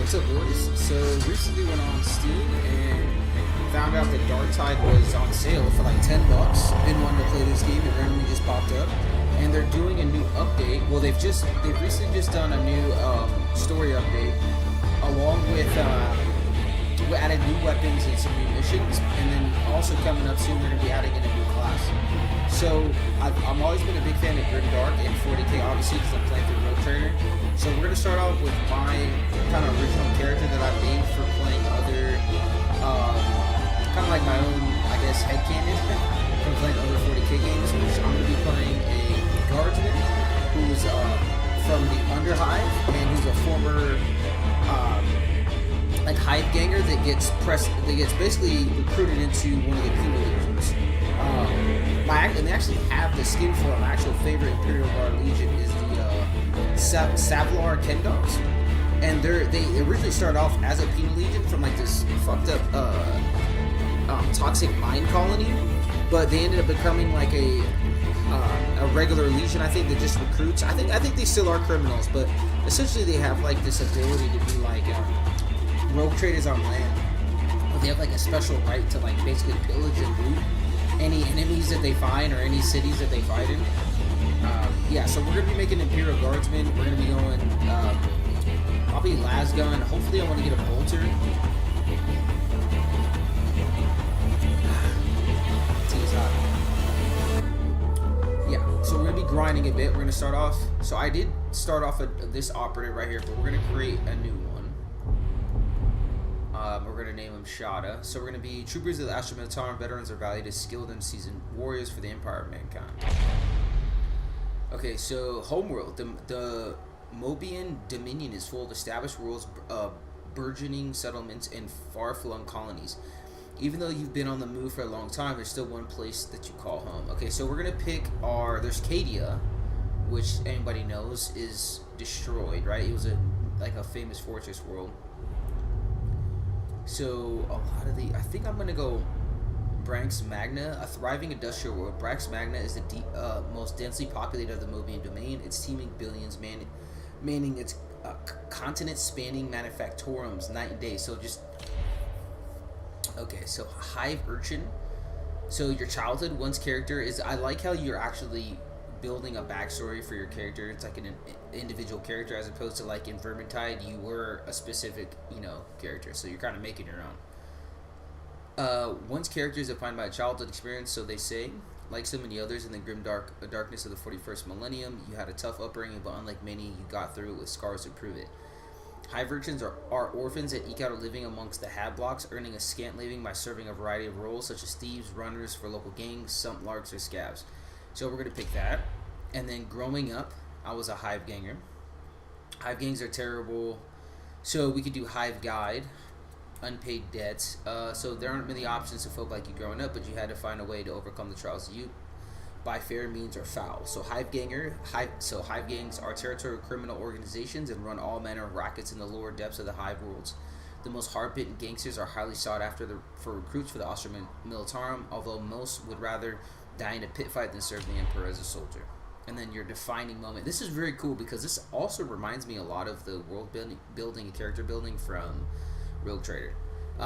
What's up, boys? So recently went on Steam and found out that Darktide was on sale for like $10. Been wanting to play this game, it randomly just popped up, and they're doing a new update. Well, they've recently just done a new story update, along with we added new weapons and some new missions, and then also coming up soon we're gonna be adding in a new class. So I've always been a big fan of Grimdark and 40k, obviously, because I'm playing through Rogue Trader. So we're gonna start off with my kind of original character that I've made for playing other, kind of like my own, I guess, headcanon from playing other 40k games. Which I'm gonna be playing a guardsman who's from the Underhive and who's a former like hive ganger that gets basically recruited into one of the penal legions. And they actually have the skin for my actual favorite Imperial Guard Legion is the Savlar Kendogs, and they originally started off as a penal legion from like this fucked up toxic mine colony, but they ended up becoming like a regular legion. I think that just recruits. I think they still are criminals, but essentially they have like this ability to be like rogue traders on land. But they have like a special right to like basically pillage and loot any enemies that they find or any cities that they fight in. Yeah, so we're going to be making Imperial Guardsmen. We're going to be going probably Lasgun. Hopefully I want to get a Bolter. Tea's hot. Yeah, so we're going to be grinding a bit. We're going to start off. So I did start off this operative right here, but we're going to create a new one. We're going to name him Shada. So we're going to be Troopers of the Astral Militarum. Veterans are valued as skilled and seasoned warriors for the Empire of Mankind. Okay, so Homeworld. The Mobian Dominion is full of established worlds, burgeoning settlements, and far-flung colonies. Even though you've been on the move for a long time, there's still one place that you call home. Okay, so we're going to pick there's Cadia, which anybody knows is destroyed, right? It was like a famous fortress world. So a lot of I think I'm gonna go Branx Magna, a thriving industrial world. Branx Magna is the most densely populated of the Mobian domain. Its teeming billions manning its continent-spanning manufactorums night and day. So just okay. So Hive Urchin. So your childhood, one's character is. I like how you're actually building a backstory for your character. It's like an individual character as opposed to like in Vermintide you were a specific character, so you're kind of making your own. One's character is defined by a childhood experience, so they say. Like so many others in the grim darkness of the 41st millennium, you had a tough upbringing, but unlike many, you got through it with scars to prove it. Hive urchins are orphans that eke out a living amongst the Hadblocks, earning a scant living by serving a variety of roles such as thieves, runners for local gangs, sump larks, or scabs. So we're going to pick that. And then growing up, I was a hive ganger. Hive gangs are terrible. So we could do hive guide, unpaid debts. So there aren't many options to folk like you growing up, but you had to find a way to overcome the trials of youth by fair means or foul. So hive gangs are territorial criminal organizations and run all manner of rackets in the lower depths of the hive worlds. The most hard-bitten gangsters are highly sought after for recruits for the Astral Militarum, although most would rather die in a pit fight than serve the Emperor as a soldier. And then your defining moment. This is very cool because this also reminds me a lot of the world building and character building from Rogue Trader.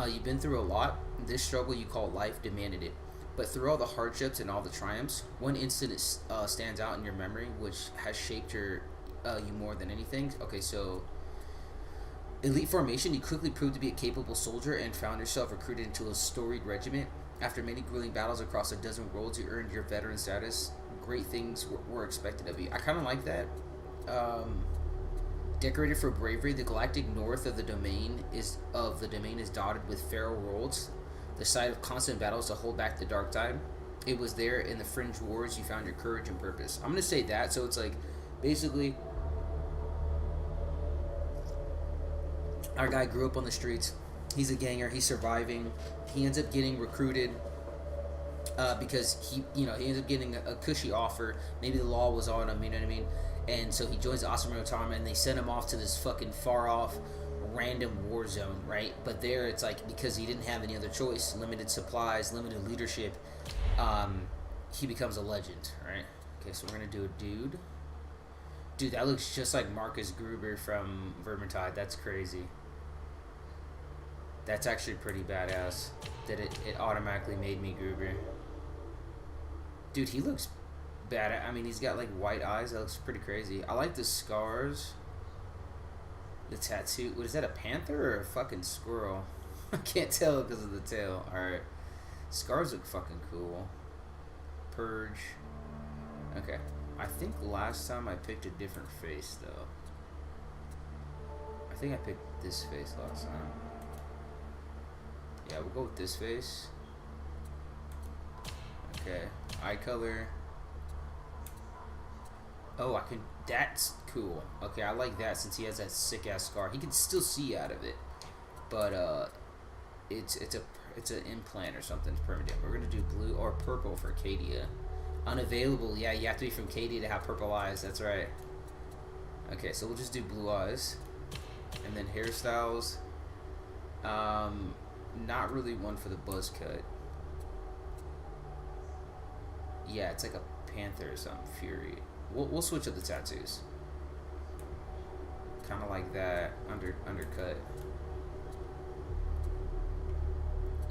You've been through a lot. This struggle you call life demanded it. But through all the hardships and all the triumphs, one incident stands out in your memory which has shaped you more than anything. Okay, so Elite Formation, you quickly proved to be a capable soldier and found yourself recruited into a storied regiment. After many grueling battles across a dozen worlds, you earned your veteran status. Great things were expected of you. I kind of like that. Decorated for bravery, the galactic north of the domain is dotted with feral worlds, the site of constant battles to hold back the Darktide. It was there in the fringe wars you found your courage and purpose. I'm gonna say that. So it's like basically our guy grew up on the streets. He's a ganger. He's surviving. He ends up getting recruited because he ends up getting a cushy offer. Maybe the law was on him, you know what I mean? And so he joins the Astral Militarum, and they send him off to this fucking far off, random war zone, right? But there, it's like because he didn't have any other choice, limited supplies, limited leadership, he becomes a legend, right? Okay, so we're gonna do a dude. Dude, that looks just like Marcus Gruber from Vermintide. That's crazy. That's actually pretty badass. That it automatically made me Gruber. Dude, he looks bad. I mean, he's got like white eyes. That looks pretty crazy. I like the scars. The tattoo. What is that? A panther or a fucking squirrel? I can't tell because of the tail. All right. Scars look fucking cool. Purge. Okay. I think last time I picked a different face though. I think I picked this face last time. Yeah, we'll go with this face. Okay. Eye color. Oh, I can. That's cool. Okay, I like that since he has that sick ass scar. He can still see out of it, but it's an implant or something permanent. We're gonna do blue or purple for Cadia. Unavailable. Yeah, you have to be from Cadia to have purple eyes. That's right. Okay, so we'll just do blue eyes, and then hairstyles. Not really one for the buzz cut. Yeah, it's like a panther or something. Fury. We'll switch up the tattoos. Kind of like that undercut.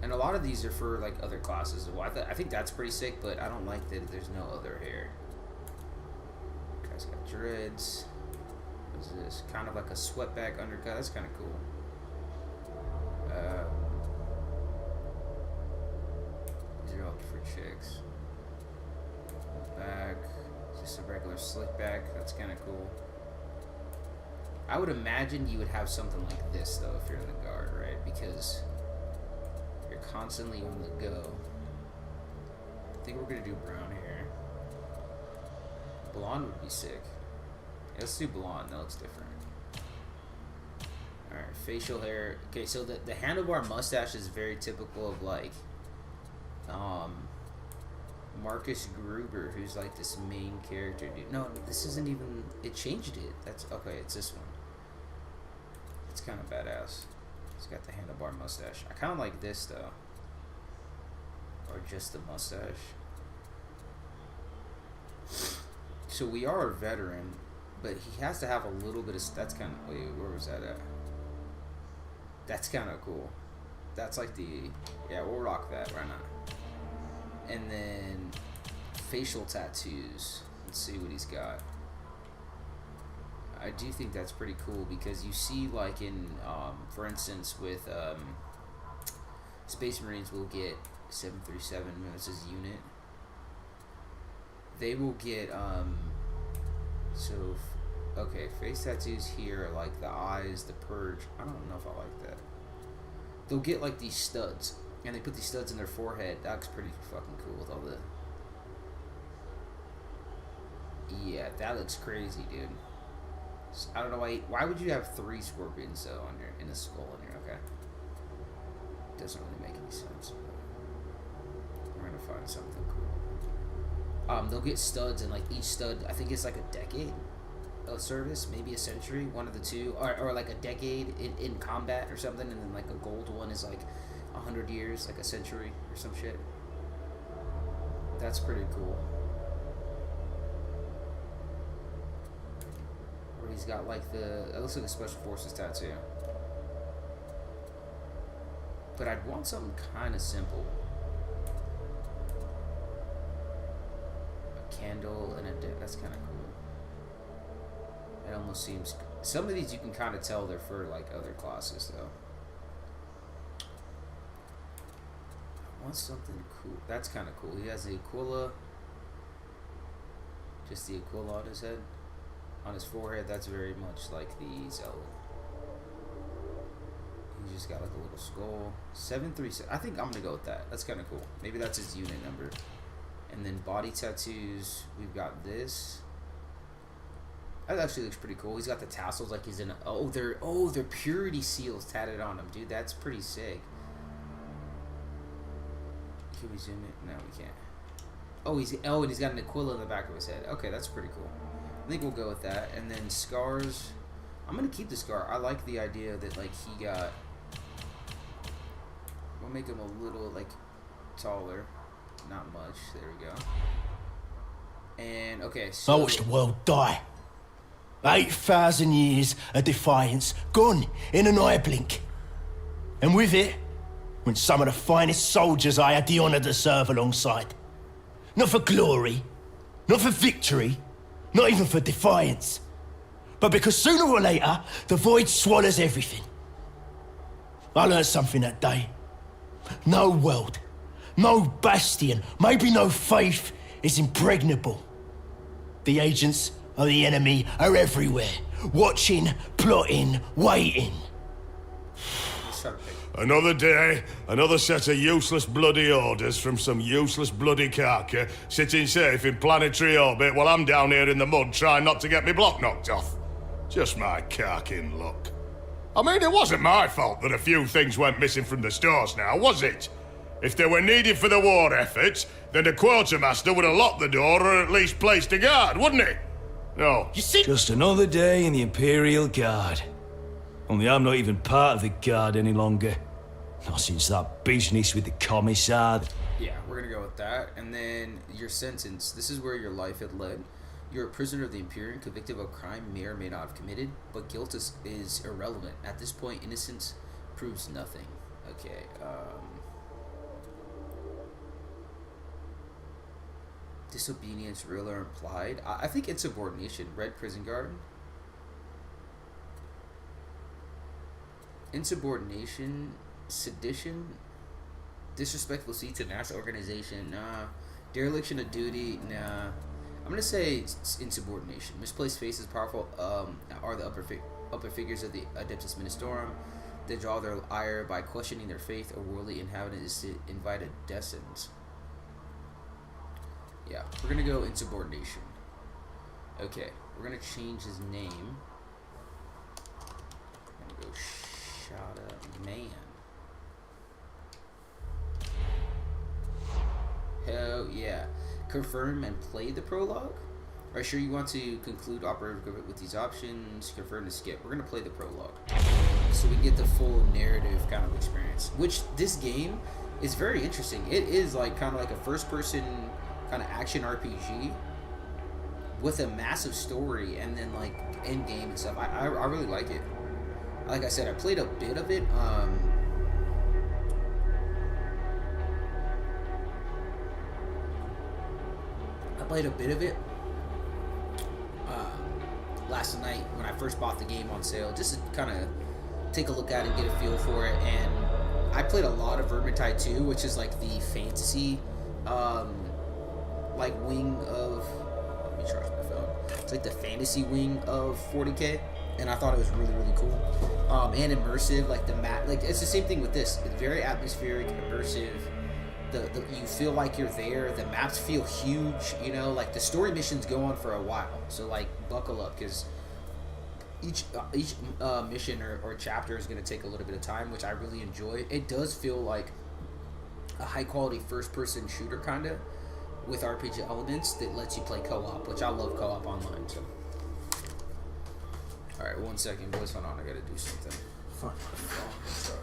And a lot of these are for like other classes. Well, I think that's pretty sick, but I don't like that there's no other hair. Guy's got dreads. What's this? Kind of like a sweatback undercut. That's kind of cool. These are all for chicks. Back. Just a regular slick back. That's kind of cool. I would imagine you would have something like this though if you're in the guard, right? Because you're constantly on the go. I think we're gonna do brown hair. Blonde would be sick. Yeah, let's do blonde. That looks different. All right, facial hair. Okay, so the handlebar mustache is very typical of like, Marcus Gruber, who's like this main character, dude. No, this isn't even. It changed it. That's okay. It's this one. It's kind of badass. It's got the handlebar mustache. I kind of like this though, or just the mustache. So we are a veteran, but he has to have a little bit of. That's kind of. Wait, where was that at? That's kind of cool. That's like the. Yeah, we'll rock that right now. And then facial tattoos. Let's see what he's got. I do think that's pretty cool because you see, like in, for instance, with Space Marines, will get 737. This is unit. They will get okay, face tattoos here are like the eyes, the purge. I don't know if I like that. They'll get like these studs. And they put these studs in their forehead. That looks pretty fucking cool with all the... Yeah, that looks crazy, dude. I don't know why would you have 3 scorpions though in a skull in here? Okay, doesn't really make any sense. We're gonna find something cool. They'll get studs, and like each stud, I think it's like a decade of service, maybe a century, one of the two, or like a decade in combat or something, and then like a gold one is like 100 years, like a century or some shit. That's pretty cool. Or he's got like it looks like a special forces tattoo. But I'd want something kind of simple. A candle and that's kind of cool. It almost seems, some of these you can kind of tell they're for like other classes though. I want something cool. That's kind of cool. He has the Aquila. Just the Aquila on his head. On his forehead, that's very much like the Zealot. He's just got like a little skull. 737. I think I'm going to go with that. That's kind of cool. Maybe that's his unit number. And then body tattoos. We've got this. That actually looks pretty cool. He's got the tassels like he's in a... they're purity seals tatted on him. Dude, that's pretty sick. Can we zoom it? No, we can't. And he's got an Aquila in the back of his head. Okay, that's pretty cool. I think we'll go with that. And then scars. I'm gonna keep the scar. I like the idea that like he got. We'll make him a little like taller, not much. There we go. And okay, so I watched the world die. 8,000 years of defiance gone in an eye blink. And with it went some of the finest soldiers I had the honor to serve alongside. Not for glory, not for victory, not even for defiance, but because sooner or later, the void swallows everything. I learned something that day. No world, no bastion, maybe no faith is impregnable. The agents of the enemy are everywhere, watching, plotting, waiting. Another day, another set of useless bloody orders from some useless bloody carker sitting safe in planetary orbit while I'm down here in the mud trying not to get me block knocked off. Just my carking luck. I mean, it wasn't my fault that a few things went missing from the stores now, was it? If they were needed for the war efforts, then the quartermaster would have locked the door or at least placed a guard, wouldn't he? No. You see? Just another day in the Imperial Guard. Only I'm not even part of the Guard any longer. Not since that business with the Commissar. Yeah, we're gonna go with that. And then your sentence. This is where your life had led. You're a prisoner of the Imperium, convicted of a crime may or may not have committed, but guilt is irrelevant. At this point, innocence proves nothing. Okay, disobedience, real or implied. I think insubordination. Red prison guard. Insubordination, sedition, disrespectful seat to national organization. Nah. Dereliction of duty. Nah. I'm gonna say insubordination. Misplaced faith is powerful. Are the upper figures of the Adeptus Ministorum. They draw their ire by questioning their faith. A worldly inhabitant is to invite a descent. Yeah, we're gonna go insubordination. Okay, we're gonna change his name. I'm gonna go Shada Man. Hell yeah. Confirm and play the prologue. Are you sure you want to conclude operative agreement with these options? Confirm and skip. We're gonna play the prologue, so we get the full narrative kind of experience. Which this game is very interesting. It is like kind of like a first-person kind of action RPG with a massive story, and then like end game and stuff. I really like it. Like I said, I played a bit of it. Last night when I first bought the game on sale, just to kind of take a look at it and get a feel for it. And I played a lot of Vermintide 2, which is like the fantasy like wing of, let me charge my phone. It's like the fantasy wing of 40K, and I thought it was really, really cool. And immersive, like the map, like it's the same thing with this. It's very atmospheric, immersive. You feel like you're there. The maps feel huge, you know, like the story missions go on for a while. So like buckle up, because each mission or chapter is going to take a little bit of time, which I really enjoy. It does feel like a high quality first person shooter kind of, with RPG elements that lets you play co-op, which I love co-op online. So, all right, 1 second, boys. Hold on, I got to do something. Fuck my phone. Sorry.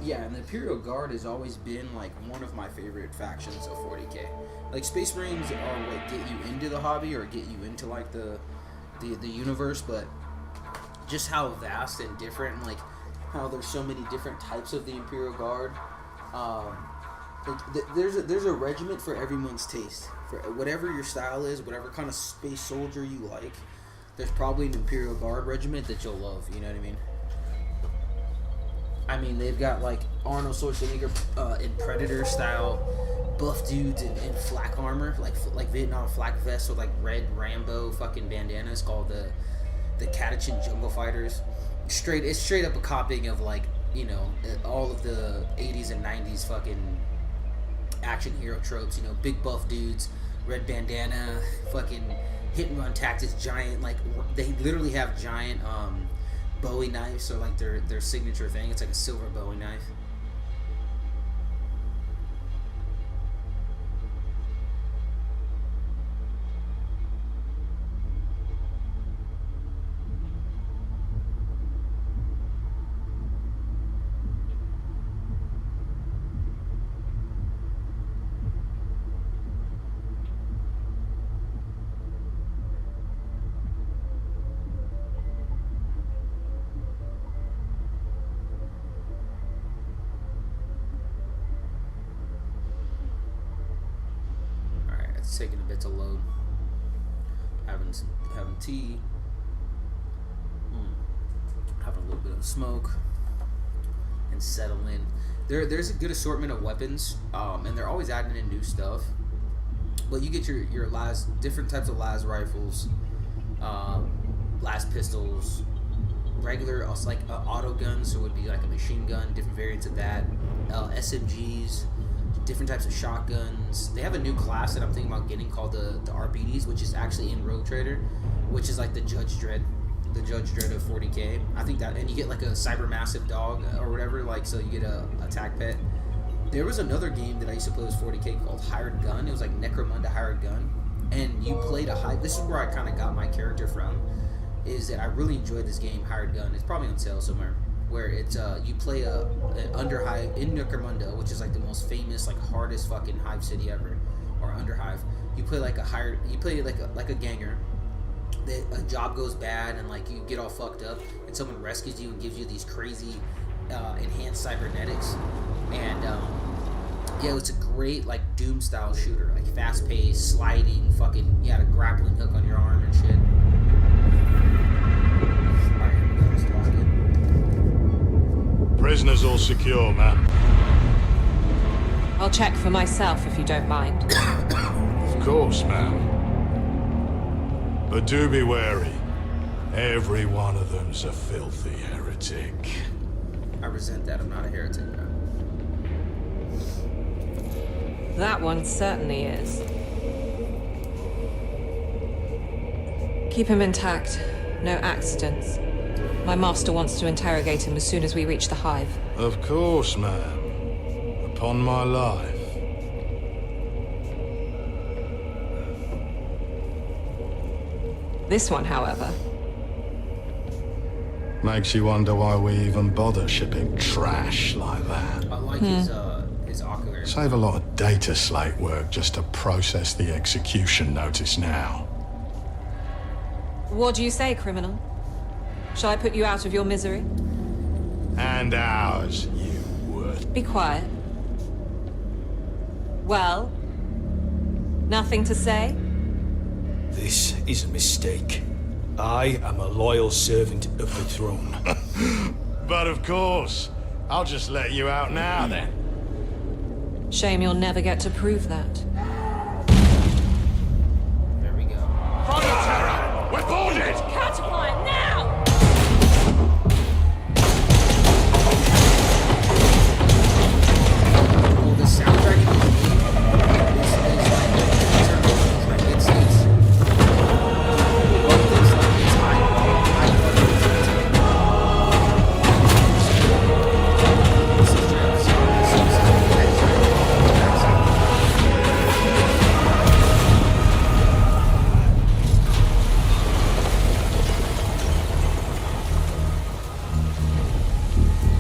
Yeah, and the Imperial Guard has always been like one of my favorite factions of 40K. Like Space Marines are what get you into the hobby or get you into like the universe, but just how vast and different, and like how there's so many different types of the Imperial Guard. There's a regiment for everyone's taste. For whatever your style is, whatever kind of space soldier you like, there's probably an Imperial Guard regiment that you'll love. You know what I mean? I mean, they've got like Arnold Schwarzenegger in Predator style buff dudes in flak armor, like Vietnam flak vests with like red Rambo fucking bandanas called the Catachin Jungle Fighters. It's straight up a copying of like, you know, all of the 80s and 90s fucking action hero tropes. You know, big buff dudes, red bandana, fucking hit and run tactics, giant, like they literally have giant Bowie knives, so like their signature thing. It's like a silver Bowie knife. taking a bit to load. Having tea. Having a little bit of smoke. And settle in. There's a good assortment of weapons, and they're always adding in new stuff. But you get your las different types of las rifles, las pistols, regular like auto guns, so it would be like a machine gun, different variants of that, SMGs, different types of shotguns. They have a new class that I'm thinking about getting called the RBDs, which is actually in Rogue Trader, which is like the Judge Dredd of 40k. I think that, and you get like a cybermassive dog or whatever, like, so you get a attack pet. There was another game that I used to play with 40k called Hired Gun. It was like Necromunda Hired Gun, and you played a hive. This is where I kind of got my character from. Is that I really enjoyed this game, Hired Gun. It's probably on sale somewhere. Where it's you play an under hive in Necromunda, which is like the most famous, like hardest fucking hive city ever, or under hive. You play like a ganger. A job goes bad and like you get all fucked up, and someone rescues you and gives you these crazy enhanced cybernetics, and yeah, it's a great like Doom style shooter, like fast paced, sliding, fucking, you had a grappling hook on your arm and shit. Prisoners all secure, man. I'll check for myself if you don't mind. Of course, ma'am. But do be wary. Every one of them's a filthy heretic. I resent that. I'm not a heretic, man. That one certainly is. Keep him intact. No accidents. My master wants to interrogate him as soon as we reach the hive. Of course, ma'am. Upon my life. This one, however. Makes you wonder why we even bother shipping trash like that. I like his ocular. Save a lot of data slate work just to process the execution notice now. What do you say, criminal? Shall I put you out of your misery? And ours, you would. Be quiet. Well? Nothing to say? This is a mistake. I am a loyal servant of the throne. But of course, I'll just let you out now then. Shame you'll never get to prove that. There we go. Fire terror! We're boarded! Catapult now! Well, the soundtrack in this game is like it states. Both things like it's high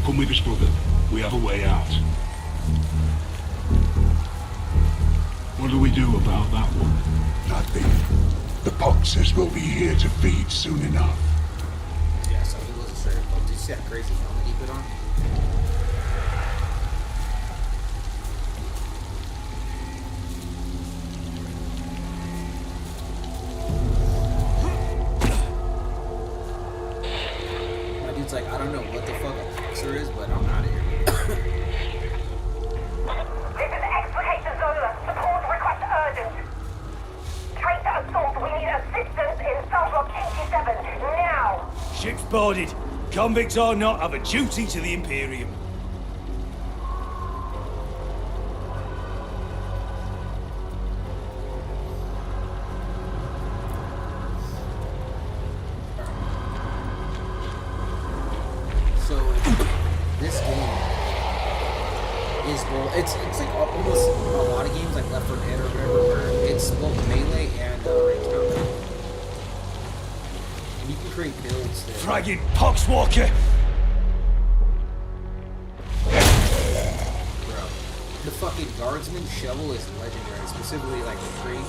Come with us, brother. We have a way out. What do we do about that one? Nothing. The boxers will be here to feed soon enough. Yeah, so he wasn't sure. Oh, did you see that crazy helmet he put on? My dude's like, I don't know what the fuck a boxer is, but I'm out of here. This is Explication Zola. Support request urgent. Traitor assault. We need assistance in cell block 87. Now. Ship's boarded. Convicts or not, have a duty to the Imperium. So this game is both. It's like almost a lot of games like Left 4 Dead or whatever, where it's both melee and range combat. And you can create builds that. Fragging Poxwalker! Bro, the fucking guardsman shovel is legendary, specifically like the tree.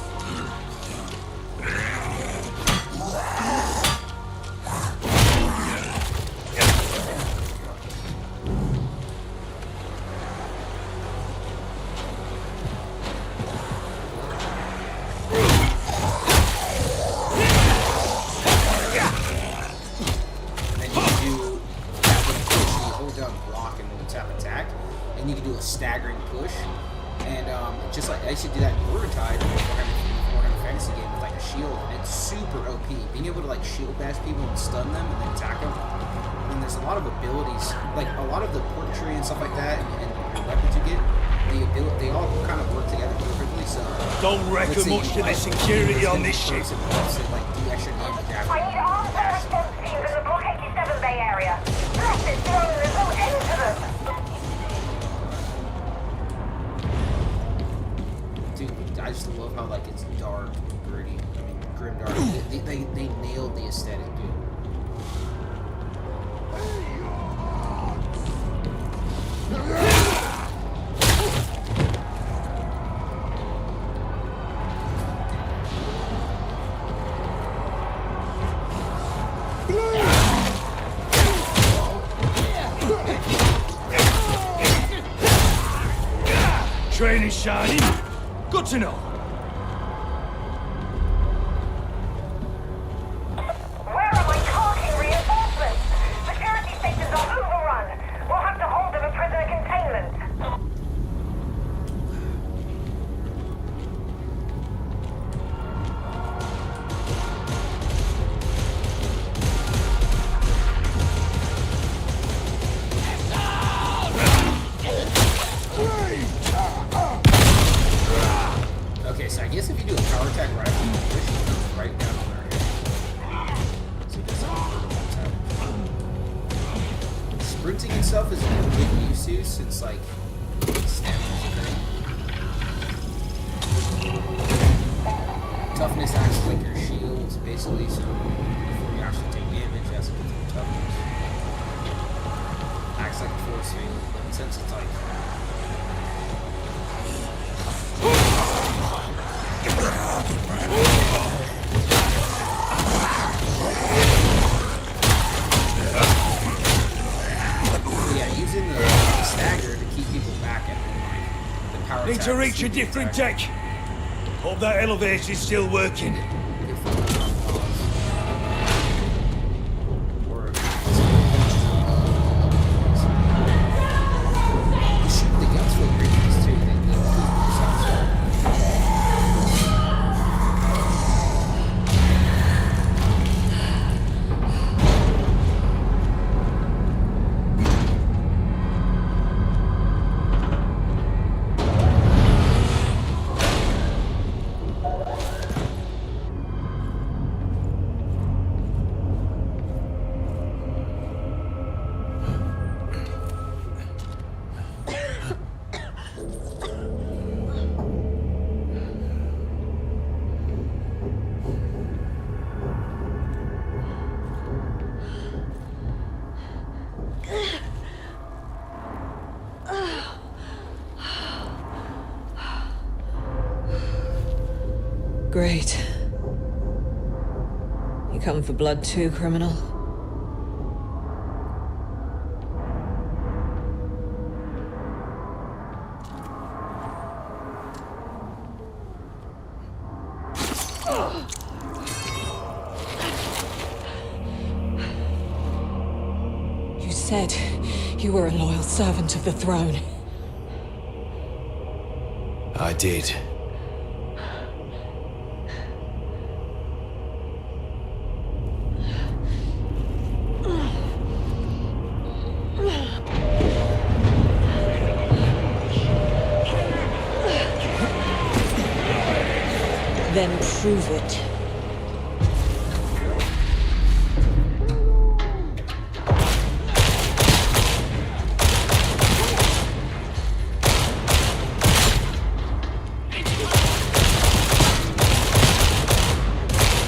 and you can do a staggering push. And just like I used to do that in Darktide, Warhammer Fantasy game with like a shield, and it's super OP. Being able to like shield bash people and stun them and then attack them. And there's a lot of abilities, like a lot of the portraiture and stuff like that, and the weapons you get, they all kind of work together perfectly. So Don't reckon much to the security on this ship. Like do extra damage after. I need armed response teams in the Block 87 Bay area. Blast it, Zona, there's no end to them. Dude, I just love how like it's dark and gritty. I mean, grim dark. They nailed the aesthetic, dude. Train is shining. Good to know. Where are my carking reinforcements? Security stations are overrun. We'll have to hold them in prisoner containment. Okay, so I guess if you do a power attack right after you push, it goes right down on their head. So it doesn't hurt them one time. Sprinting itself is a little bit used to since like stamina's a thing. Toughness acts like your shield, basically, so before you actually take damage, you have to go through toughness. Acts like a force field, but since it's like yeah, using the stagger to keep people back and then like the power Need to attack reach a super different attack. deck. Hope that elevator's still working. If we put on pause. Or shoot the guns feel great in this too. They sounds Great. You come for blood too, criminal? You said you were a loyal servant of the throne. I did. Then prove it.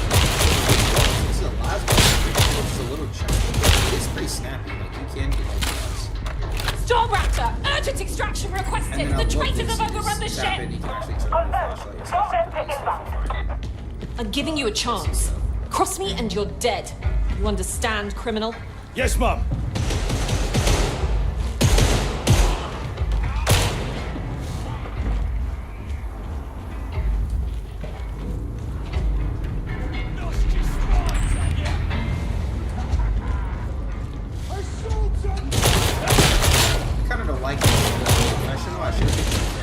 This is a last one. It's a little chunky. It's pretty snappy. Like you can get like this. Storm Raptor! Urgent extraction requested! And then The I'll look traitors this have and overrun the tap it, ship! you can actually turn on the Confirmed. flashlight. Progress inbound. I'm giving you a chance. Cross me and you're dead. You understand, criminal? Yes, Mum. Kind of don't like it. question? I should have.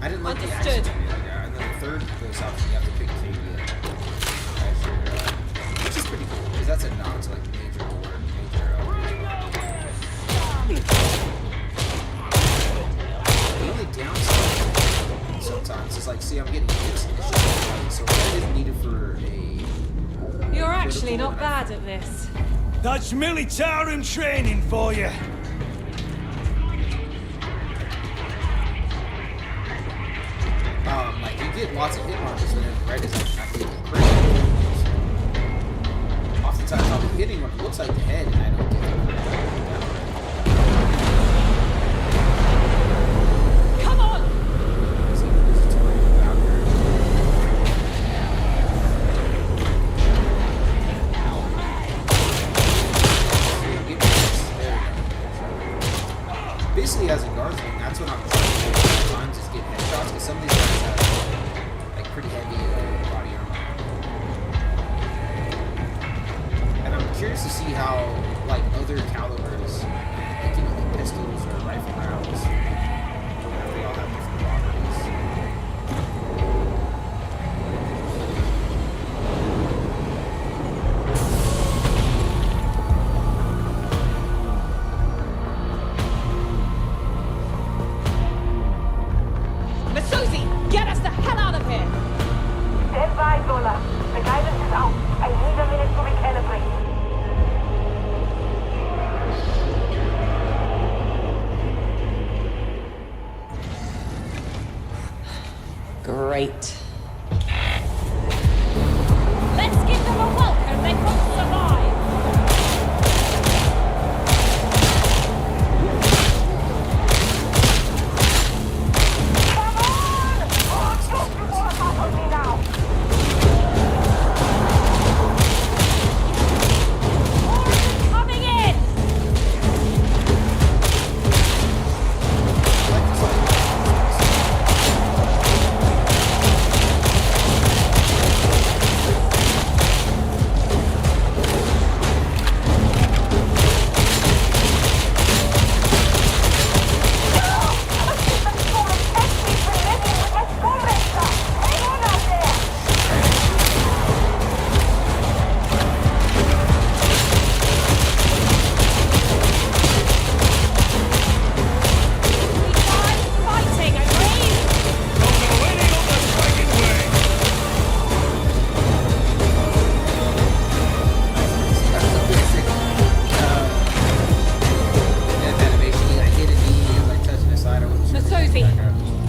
I didn't like the Understood. accent. And then the third voice option, you have to pick Katie. Which is pretty cool, because that's a nod to like major lore, the only downside sometimes is like, see, I'm getting hits in the shit, so that is needed for a... You're actually not bad at this. That's military training for you. Like, you get lots of hit markers, and then red is like actually critical. Oftentimes I'll be hitting what looks like the head, and I don't get it. Come on! So there's a tutorial about her. Basically, as a guardsman, that's what I'm trying to do sometimes, is get headshots, because some of these guys have like pretty heavy body armor. And I'm curious to see how like other calibers, like, you know, like pistols or rifle rounds, they all have different properties. Masuzi, get us the hell out of here! Stand by, Zola. The guidance is out. I need a minute to recalibrate. Great. Let's give them a welcome they won't survive! Come on! Oh, don't you want to battle me now? Coming in! We die fighting, agreed? That's a basic animation. I hit a knee and like touching the side. I wasn't sure. Masuzi,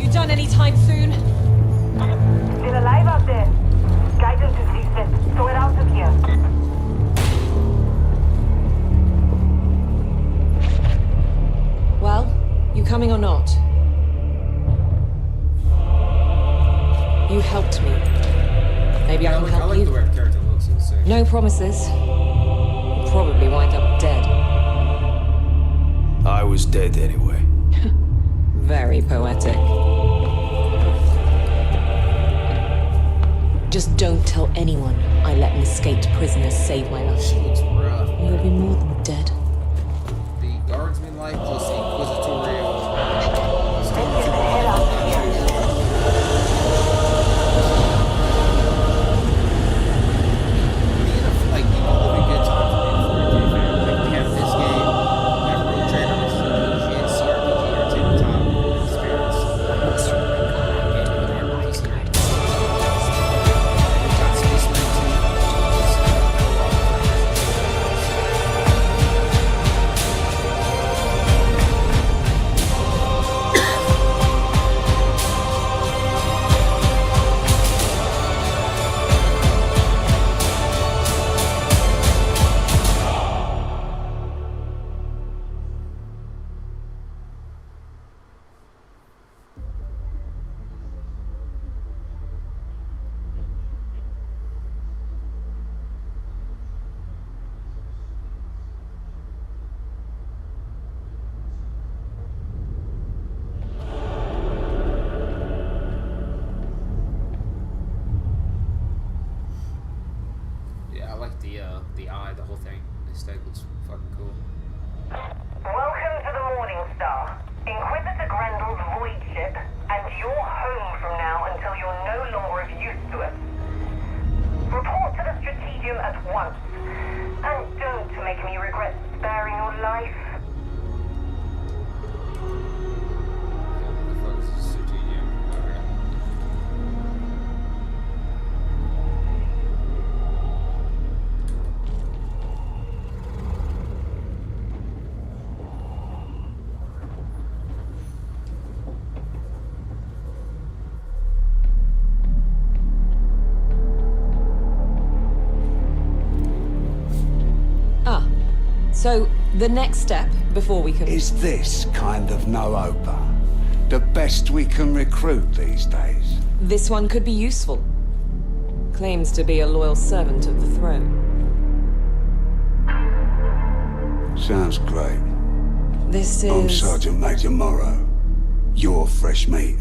you done any time soon? Still alive out there. Guidance is reset, so we're out of here. Well, you coming or not? You helped me. Maybe I can I help like the you. way the character looks. It's sick. No promises. You'll probably wind up dead. I was dead anyway. Very poetic. Just don't tell anyone I let an escaped prisoner save my life. She looks rough. You'll be more than dead. The guardsman life plus the inquisitorial. Get the hell out of here. Like, you know, living good times in 40K fan. Like, we have this game, we have Road Trader, shit, CRPG, or tabletop experience. And with RPG. We got Space Marine 2. the eye, the whole thing. This tag looks fucking cool. Welcome to the Morning Star, Inquisitor Grendel's void ship, and you're home from now until you're no longer of use to us. Report to the Strategium at once, and don't make me regret sparing your life. What the fuck is this strategium? Okay. So, the next step before we can... Is this kind of no-oper the best we can recruit these days? This one could be useful. Claims to be a loyal servant of the throne. Sounds great. This is... I'm Sergeant Major Morrow. You're fresh meat.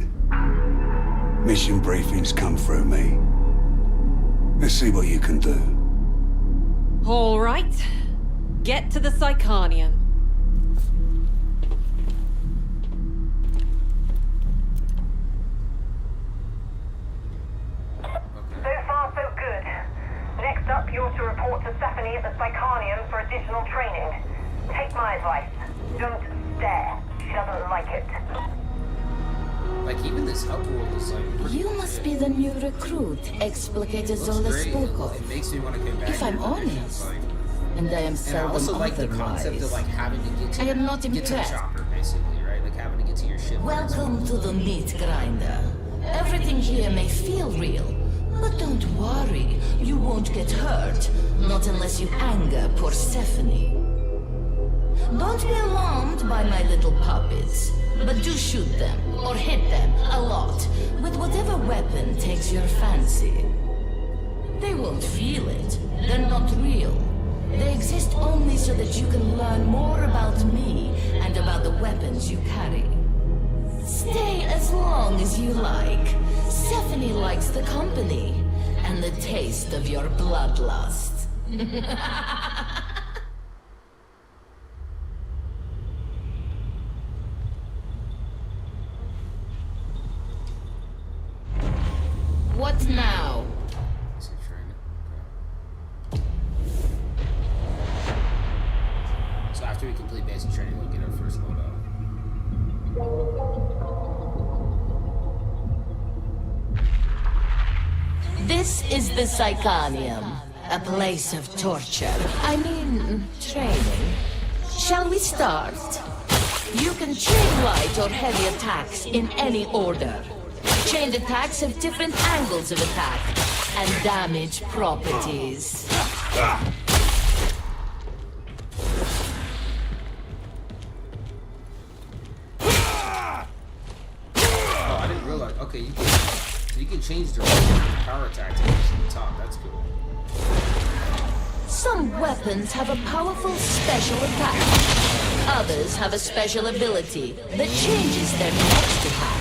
Mission briefings come through me. Let's see what you can do. All right. Get to the Psychanium. So far, so good. Next up, you're to report to Stephanie at the Psychanium for additional training. Take my advice. Don't stare. She doesn't like it. Like, even this hub world is like... You must be the new recruit Explicated Zola spoke of. It makes me want to come back. If I'm honest, and I am and I seldom also like the concept of like having to get to, I am not get to the impressed. chopper, basically, right? Like having to get to your ship. Welcome to the meat grinder. Everything here may feel real, but don't worry, you won't get hurt. Not unless you anger Persephone. Don't be alarmed by my little puppets, but do shoot them, or hit them, a lot, with whatever weapon takes your fancy. They won't feel it. They're not real. They exist only so that you can learn more about me and about the weapons you carry. Stay as long as you like. Stephanie likes the company and the taste of your bloodlust. What now? So after we complete basic training, we'll get our first load up. This is the Psychanium, a place of torture. I mean, training. Shall we start? You can chain light or heavy attacks in any order. Chained attacks have different angles of attack and damage properties. Oh, I didn't realize. Okay, you can change the power attack to the top. That's cool. Some weapons have a powerful special attack. Others have a special ability that changes their next attack.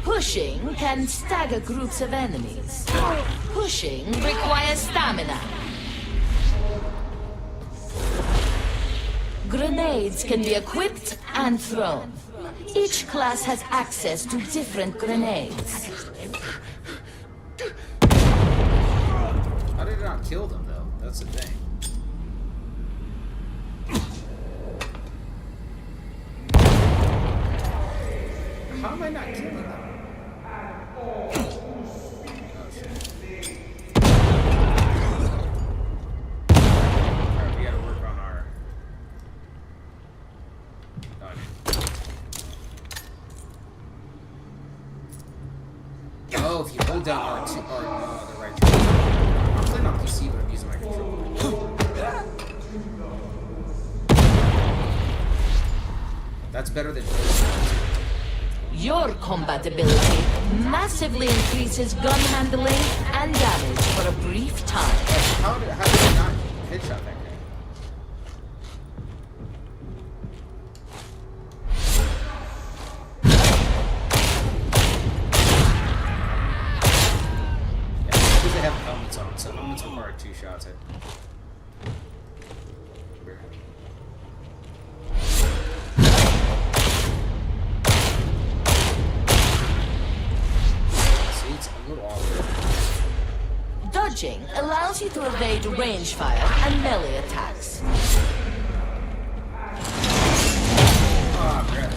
Pushing can stagger groups of enemies. Pushing requires stamina. Grenades can be equipped and thrown. Each class has access to different grenades. How did it not kill them, though? That's the thing. How am I not killing them? Oh, shit. Alright, we gotta work on our... Oh, if you hold down R2, the right trigger. I'm playing on PC, but I'm using my controller. That's better than... Your combat ability massively increases gun handling and damage for a brief time. How did I not headshot that guy? shots on. Some moments require 2 shots. See, it's a little awkward. Dodging allows you to evade range fire and melee attacks. Ah, crap.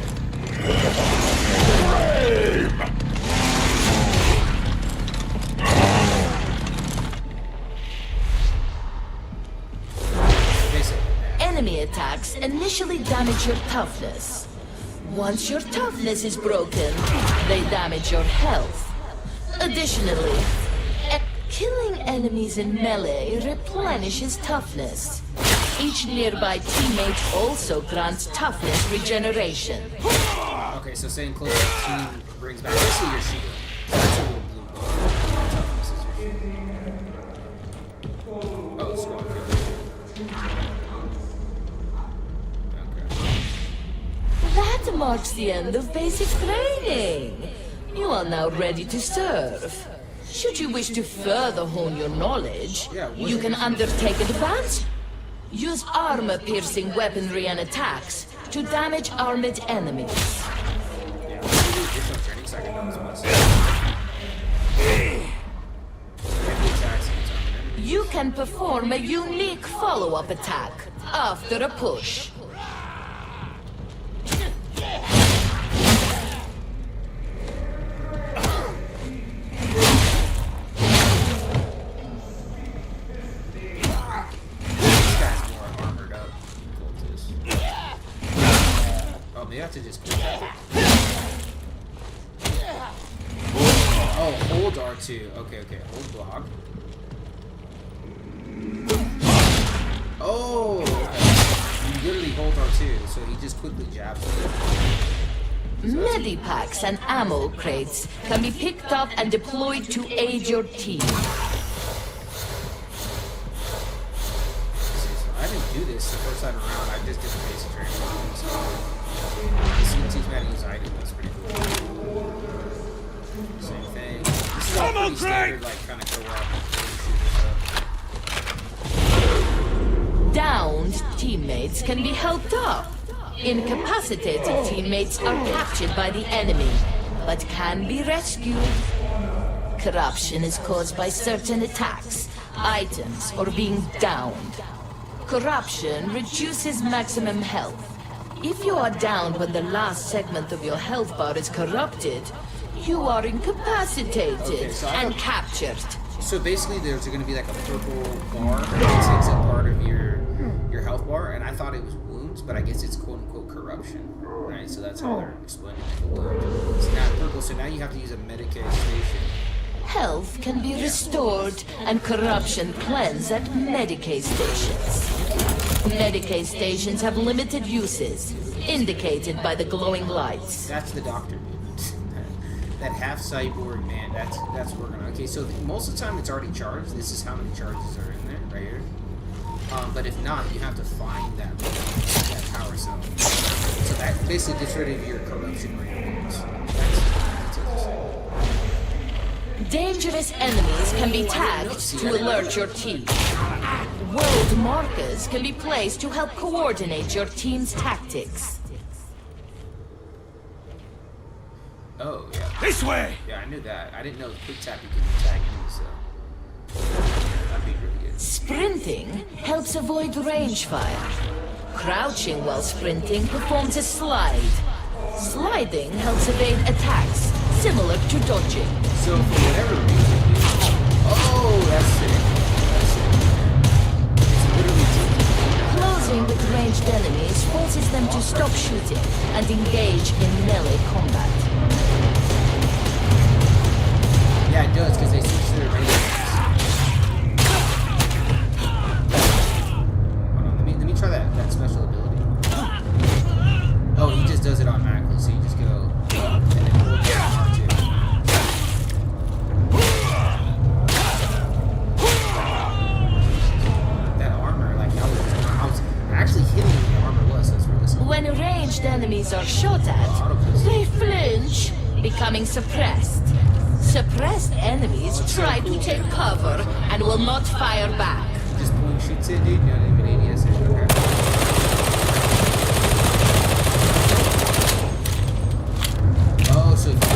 Enemy attacks initially damage your toughness. Once your toughness is broken, they damage your health. Additionally, killing enemies in melee replenishes toughness. Each nearby teammate also grants toughness regeneration. Okay, so staying close to the team brings back basically your shield. That's a little blue bar. Toughness is your shield. Oh, squad kill. That marks the end of basic training. You are now ready to serve. Should you wish to further hone your knowledge, you can undertake advanced. Use armor-piercing weaponry and attacks to damage armored enemies. Yeah, additional training so I can know what's You can perform a unique follow-up attack after a push. You have to just click that. Oh, hold R2. Okay, hold block. Oh, okay. You literally hold R2, so he just quickly jabs it. Medipacks and ammo crates can be picked up and deployed to aid your team. I didn't do this the first time around. I just did the basic training. This teach me how to use items. That's pretty cool. Same thing. This is all pretty standard, like kind of co-op. Downed teammates can be helped up. Incapacitated teammates are captured by the enemy, but can be rescued. Corruption is caused by certain attacks, items, or being downed. Corruption reduces maximum health. If you are downed when the last segment of your health bar is corrupted, you are incapacitated and captured. So basically there's going to be like a purple bar that takes up part of your health bar, and I thought it was wounds, but I guess it's quote-unquote corruption, right? So that's how they're explaining the wound. It's not purple, so now you have to use a Medicaid station. Health can be restored and corruption cleansed at Medicaid stations. Medicaid stations have limited uses, indicated by the glowing lights. That's the doctor, dude. That half cyborg man, that's working on. Okay, so most of the time it's already charged. This is how many charges are in there, right here. But if not, you have to find that power cell. So that basically gets rid of your corruption rate. That's Dangerous enemies can be tagged to alert your team. World markers can be placed to help coordinate your team's tactics. Oh, yeah. This way! Yeah, I knew that. I didn't know quick tap you could tag enemies, so that'd be really good. Sprinting helps avoid range fire. Crouching while sprinting performs a slide. Sliding helps evade attacks, similar to dodging. So for whatever reason, oh, that's it. Closing with ranged enemies forces them to stop shooting and engage in melee combat. Yeah, it does, because they switch their ranges. Hold on, let me try that special ability. Oh, he just does it automatically, so you just go up and then hold down R2. That armor, like, I was actually hitting where the armor was, that's realistic. When ranged enemies are shot at, they flinch, becoming suppressed. Suppressed enemies try to take cover and will not fire back. Just pulling shoots in, dude. Not even ADS issue. Okay. Oh, so if you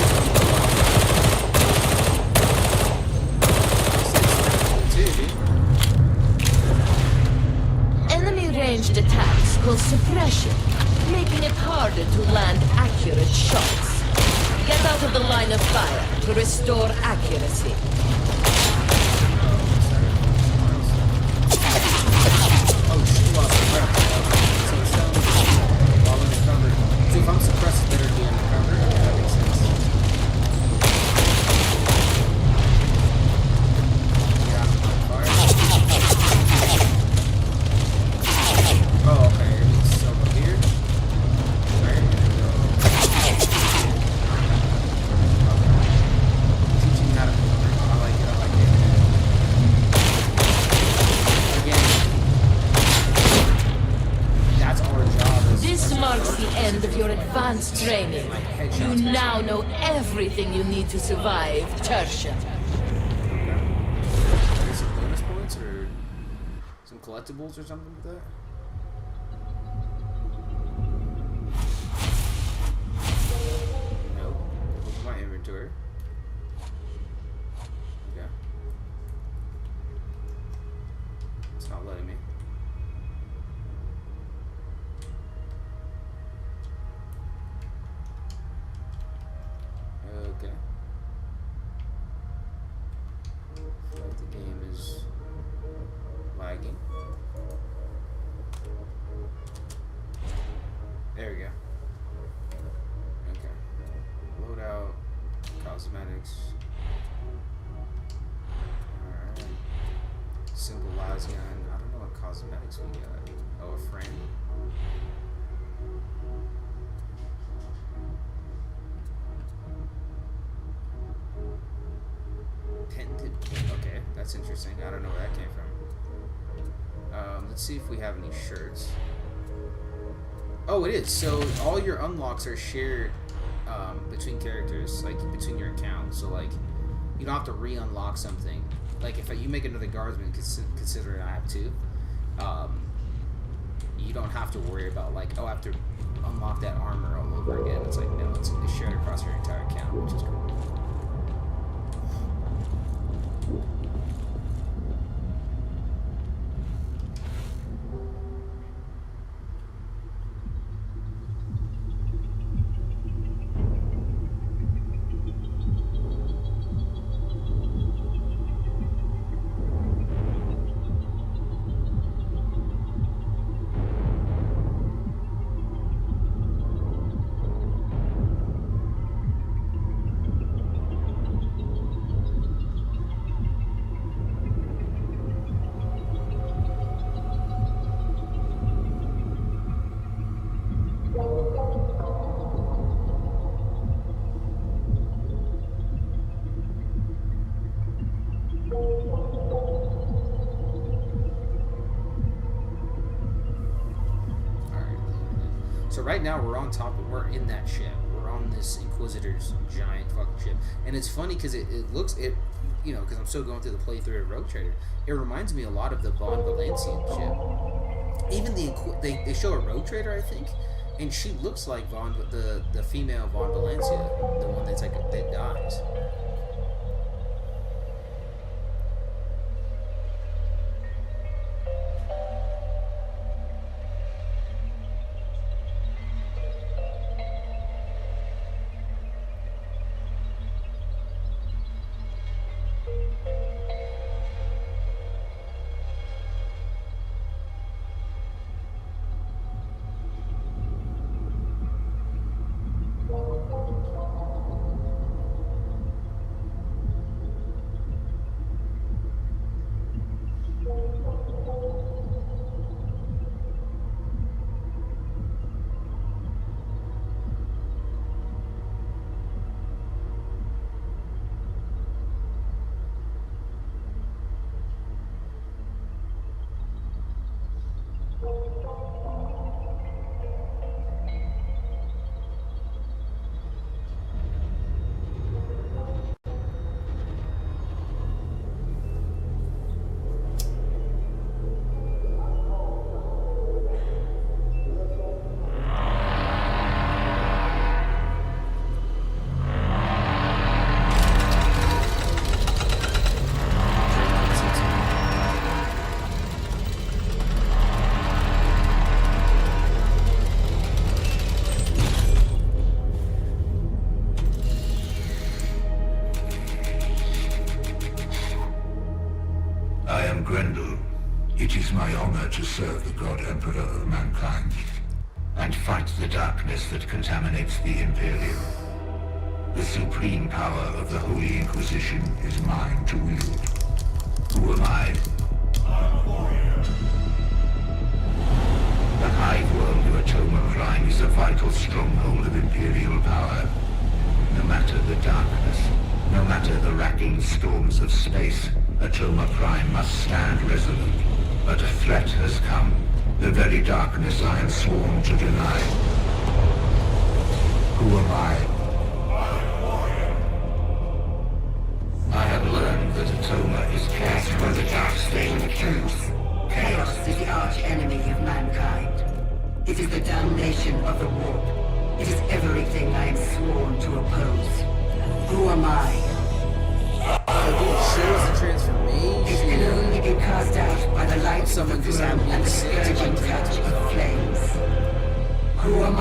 Enemy ranged attacks cause suppression, making it harder to land accurate shots. Get out of the line of fire to restore accuracy. oh, she lost the breath. So it's telling me while undercover. So if I'm suppressed, it's better to be undercover. Yeah, that makes sense. Get out of the line of fire. Oh, okay. It's over here. Right, and then go. Teaching how to cover. I like it. I like it. Again, that's our job. This marks the end of your advanced training. You now know everything you need to survive Tertia. Maybe some bonus points or some collectibles or something like that. Nope. Open my inventory. Okay. It's not letting me. Okay. I feel like the game is lagging. There we go. Okay. Loadout, cosmetics. Alright. Simple las gun. I don't know what cosmetics we got. Oh, a frame. Pendant. Okay, that's interesting. I don't know where that came from. Let's see if we have any shirts. Oh, it is. So all your unlocks are shared between characters, like between your accounts. So like, you don't have to re-unlock something. Like if you make another guardsman, considering I have two, you don't have to worry about like, oh, I have to unlock that armor all over again. It's like, no, it's shared across your entire account, which is cool. So right now we're on top of, we're in that ship. We're on this Inquisitor's giant fucking ship. And it's funny because it looks, you know, because I'm still going through the playthrough of Rogue Trader, it reminds me a lot of the Von Valencian ship. Even they show a Rogue Trader, I think, and she looks like the female Von Valencia, the one that's like, that dies. my honor to serve the God Emperor of mankind and fight the darkness that contaminates the Imperium. The supreme power of the Holy Inquisition is mine to wield. Who am I? The hive world of Atoma Prime is a vital stronghold of Imperial power. No matter the darkness, no matter the racking storms of space, Atoma Prime must stand resolute. But a threat has come. The very darkness I am sworn to deny. Who am I? I have learned that Atoma is cast by the dark stain of truth. Chaos is the arch-enemy of mankind. It is the damnation of the warp. It is everything I am sworn to oppose. Who am I? Shows the transformation. It can only be cast out by the light of Someone the just throne had me and the sick to scourging bring it touch to of flames. Who am I?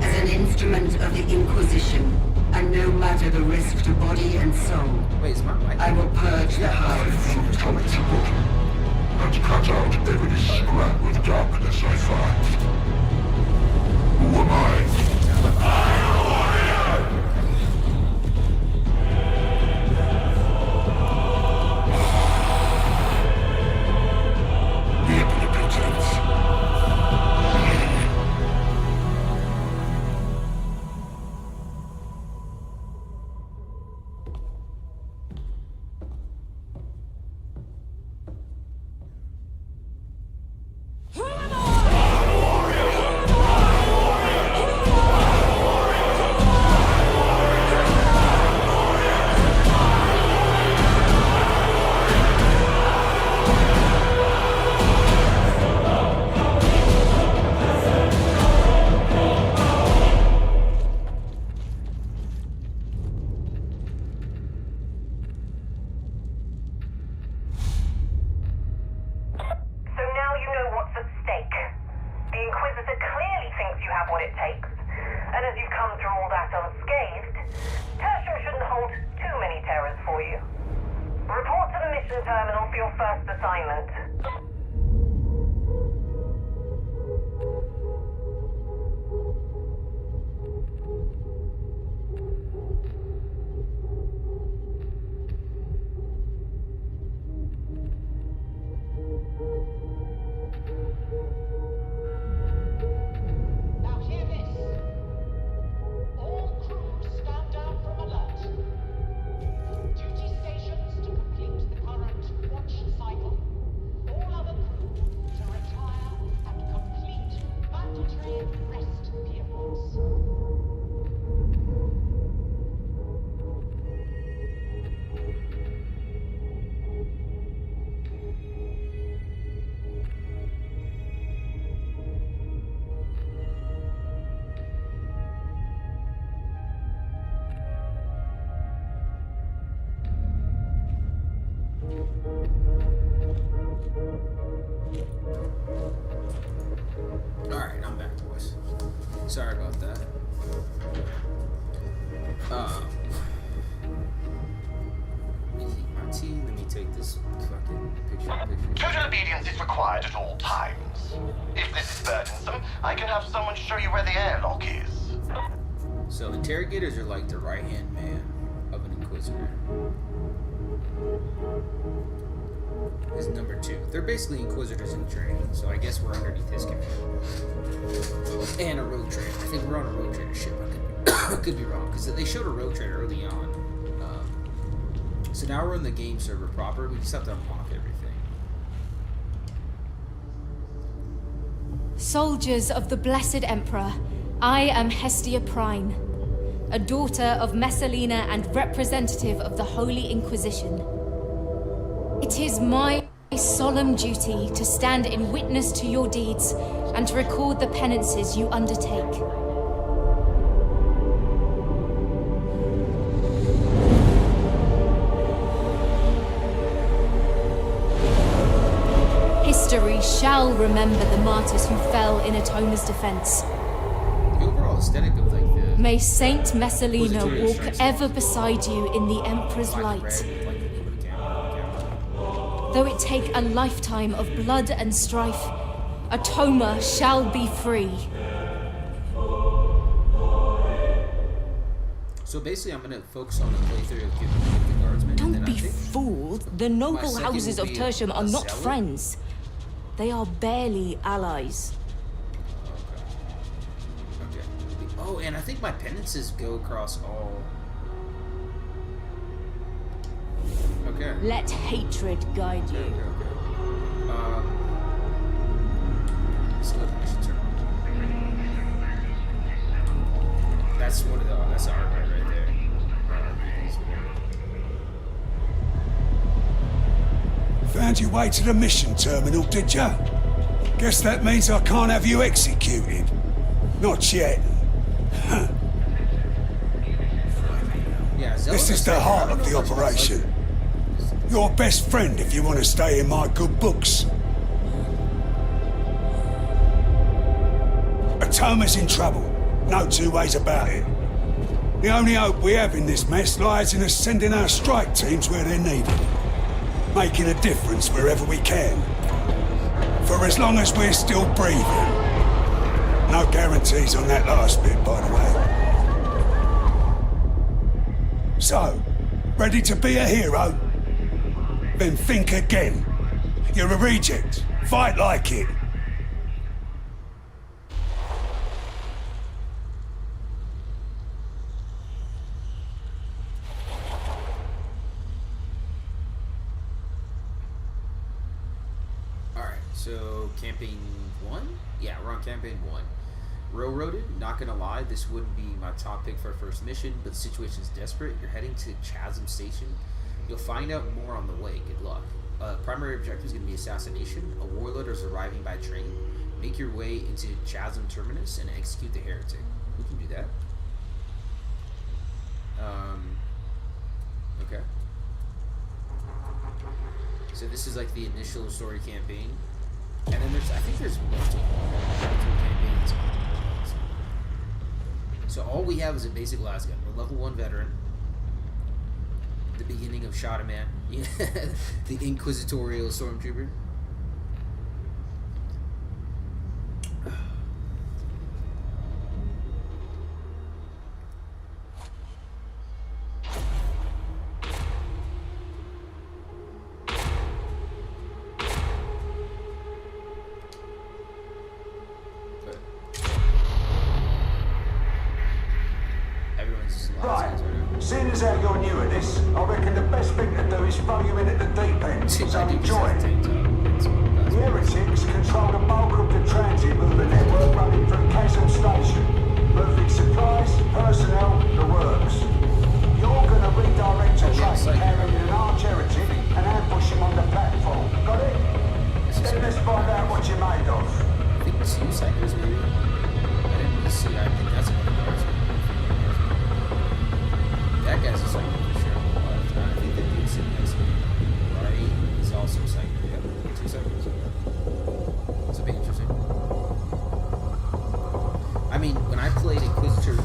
As an instrument of the Inquisition, and no matter the risk to body and soul, Wait, is my mic? I will purge the hive from top to bottom, and cut out every scrap of darkness I find. Who am I? The omnipotence. Alright, I'm back, boys. Sorry about that. Let me eat my tea. Let me take this fucking picture. Total obedience is required at all times. If this is burdensome, I can have someone show you where the airlock is. So interrogators are like the right-hand man of an inquisitor. Is number 2. They're basically inquisitors in training, so I guess we're underneath his command. And a rogue trader. I think we're on a rogue trader ship. I could be wrong, because they showed a rogue trader early on. So now we're in the game server proper. We just have to unlock everything. Soldiers of the Blessed Emperor, I am Hestia Prime, a daughter of Messalina and representative of the Holy Inquisition. It is my solemn duty to stand in witness to your deeds and to record the penances you undertake. History shall remember the martyrs who fell in Atoma's defense. The overall aesthetic of like the May Saint Messalina Inquisitorial walk strengths. ever beside you in the Emperor's black and light. red with, like, a little bit of camera. Though it take a lifetime of blood and strife, Atoma shall be free. So basically, I'm gonna focus on the playthrough of the Guardsman. Don't and then be I think fooled. The noble second houses will of be Tertium are not Zealot. friends. They are barely allies. Okay. Oh, and I think my penances go across all. Okay. Let hatred guide you. Okay. Let's go to the mission terminal. That's one of the. That's the art right there. Found your way to the mission terminal, did ya? Guess that means I can't have you executed. Not yet. Yeah, This is the heart of the operation. Your best friend if you want to stay in my good books. Atoma's in trouble. No two ways about it. The only hope we have in this mess lies in us sending our strike teams where they're needed. Making a difference wherever we can. For as long as we're still breathing. No guarantees on that last bit, by the way. So, ready to be a hero? Then think again. You're a reject. Fight like it. So, campaign 1? Yeah, we're on campaign 1. Railroaded, not gonna lie, this wouldn't be my top pick for our first mission, but the situation's desperate. You're heading to Chasm Station. You'll find out more on the way. Good luck. Primary objective is gonna be assassination. A warlord is arriving by train. Make your way into Chasm Terminus and execute the heretic. We can do that. Okay. So this is like the initial story campaign. And then I think there's multiple campaigns. So all we have is a basic lasgun. We're level 1 veteran. The beginning of Shot a Man. The Inquisitorial Stormtrooper. Seeing as how you're new at this, I reckon the best thing to do is throw you in at the deep end. So enjoy it. The heretics control the bulk of the transit movement network running through Chasm Station. Moving supplies, personnel, the works. You're gonna redirect a train carrying an arch heretic and ambush him on the platform. Got it? Then let's find out what you're made of. I think 2 seconds maybe? I didn't really see. I think that's a that guy's a psychic for sure. I think the dude sitting next to me, right, is also a psychic. Yeah, 2 seconds. This will be interesting. I mean, when I played Inquisitor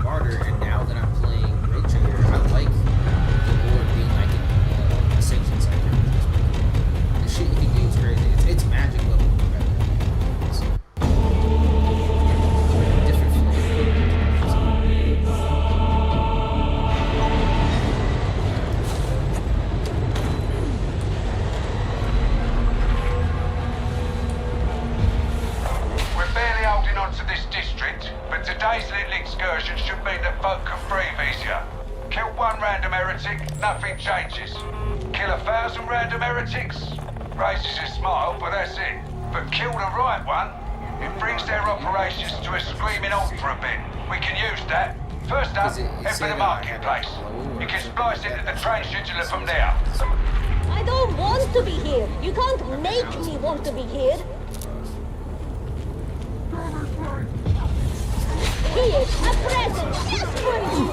Martyr, and now that I'm playing Rogue Trader, I like the Lord being like a sanctioned psychic. The shit you can do is crazy. It's magic level. Today's little excursion should mean that folk can breathe easier. Kill one random heretic, nothing changes. Kill 1,000 random heretics, raises a smile, but that's it. But kill the right one, it brings their operations to a screaming halt for a bit. We can use that. First up, head for the marketplace. You can splice into the train scheduler from there. I don't want to be here. You can't make me want to be here. Here, a present just for you.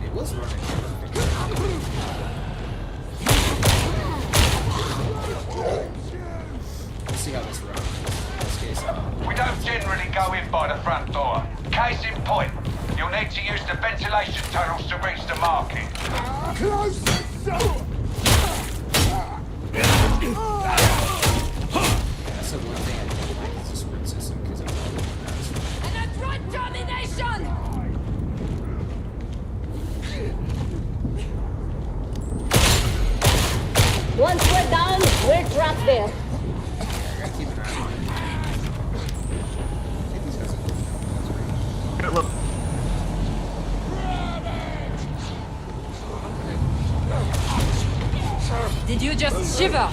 It was running. Let's see how this runs. We don't generally go in by the front door. Case in point, you'll need to use the ventilation tunnels to reach the market. Close the door! That's the one thing I don't like is the sprint system because I'm really fast. And a front domination! Once we're down, we're trapped there. I gotta keep an eye on it. I think these guys are good. Look. Did you just shiver? Yeah.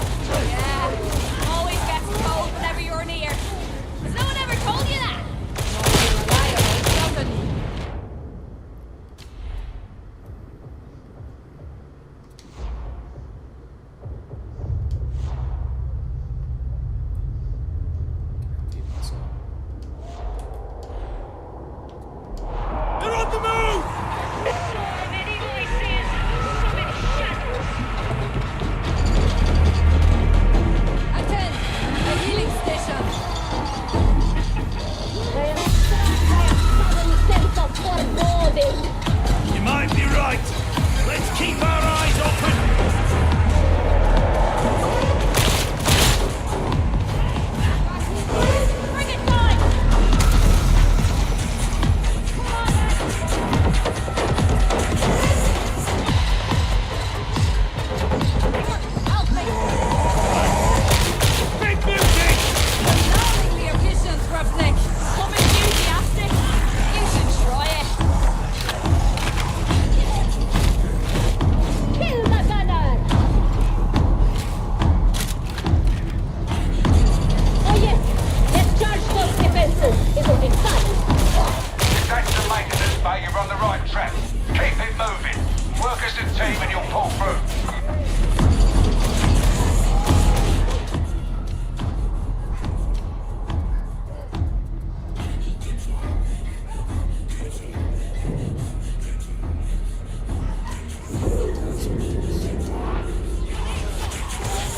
Always gets cold whenever you're near. Has no one ever told you that? You're reliable, doesn't he? Keep myself. They're on the move! Attend! A healing station! There is a sudden sense of foreboding. You might be right. Let's keep our eyes open. Bring it down! I'll fix it! Big music! Alarmingly efficient, Roughneck. Some enthusiastic. You should try it. Kill the gunner! Oh yes, let's charge those defenses. It'll be fun. If that's the maintenance bay, you're on the right track. Keep it moving. Work as a team and you'll pull through.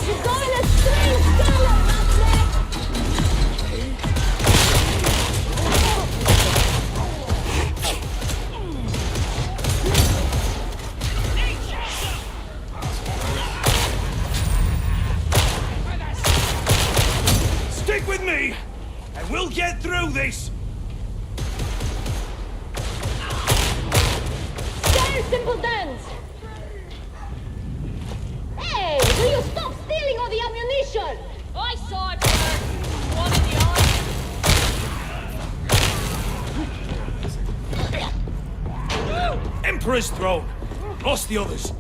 You're going a strange color, Roughneck! Stick with me, and we'll get through this. Stare, simpletons! Hey, will you stop stealing all the ammunition? I saw it first. One in the eye. Emperor's throne. Lost the others.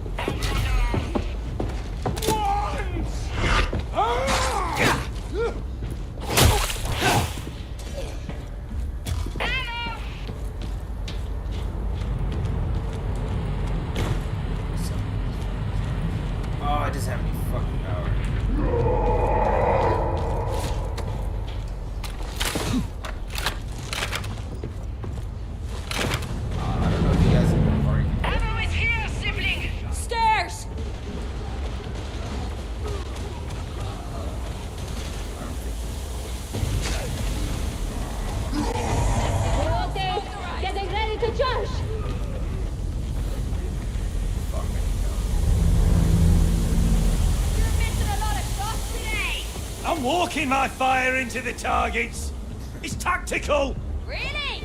Oh, I just have any fucking power. I don't know if you guys have been partying. Ammo is here, sibling! Stairs! Okay, getting ready to charge. You're missing a lot of shots today! I'm walking my fire into the targets. It's tactical. Really?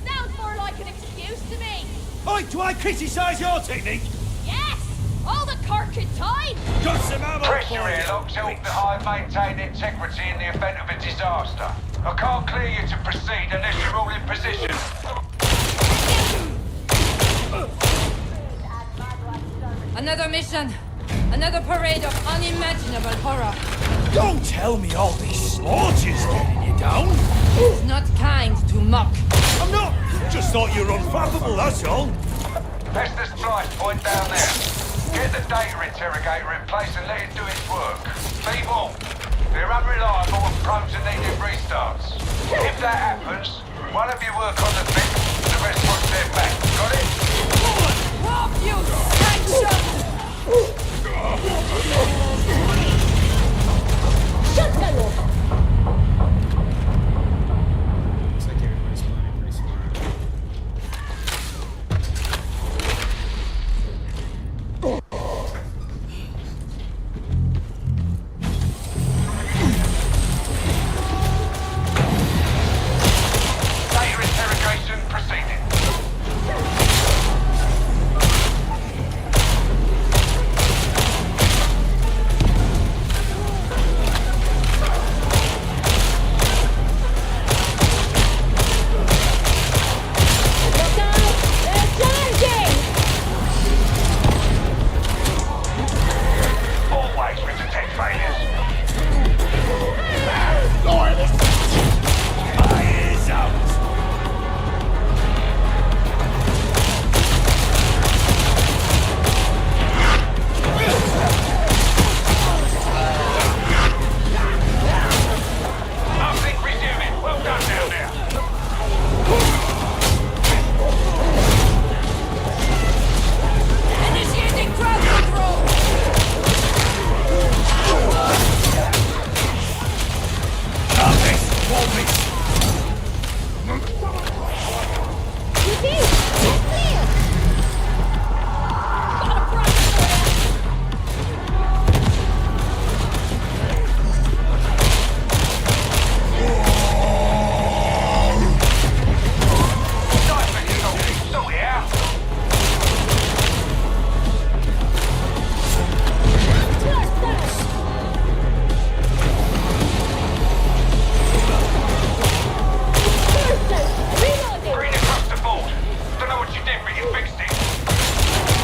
Sounds more like an excuse to me. Oi, do I criticise your technique? Yes! All the corked time! Got some ammo Pressure for you. airlocks help the hive maintain integrity in the event of a disaster. I can't clear you to proceed unless you're all in position. Another mission. Another parade of unimaginable horror. Don't tell me all these slaughters getting you down. It's not kind to mock. I'm not. Just thought you were unflappable, that's all. That's the splice point down there. Get the data interrogator in place and let it do its work. Be warned, they're unreliable and prone to needing restarts. If that happens, one of you work on the fix, the rest watch their back. Got it? Rob you! Action! Shotgunner! Looks like everybody's playing pretty smart. Inspection proceeding. Always with the tech failures. Eyes out! Uplink resuming. Well done down there. Initiating crowd control! You see? It's clear! Got a prize for you! So yeah. Reloading! Green across the board. Don't know what you did, but you fixed it.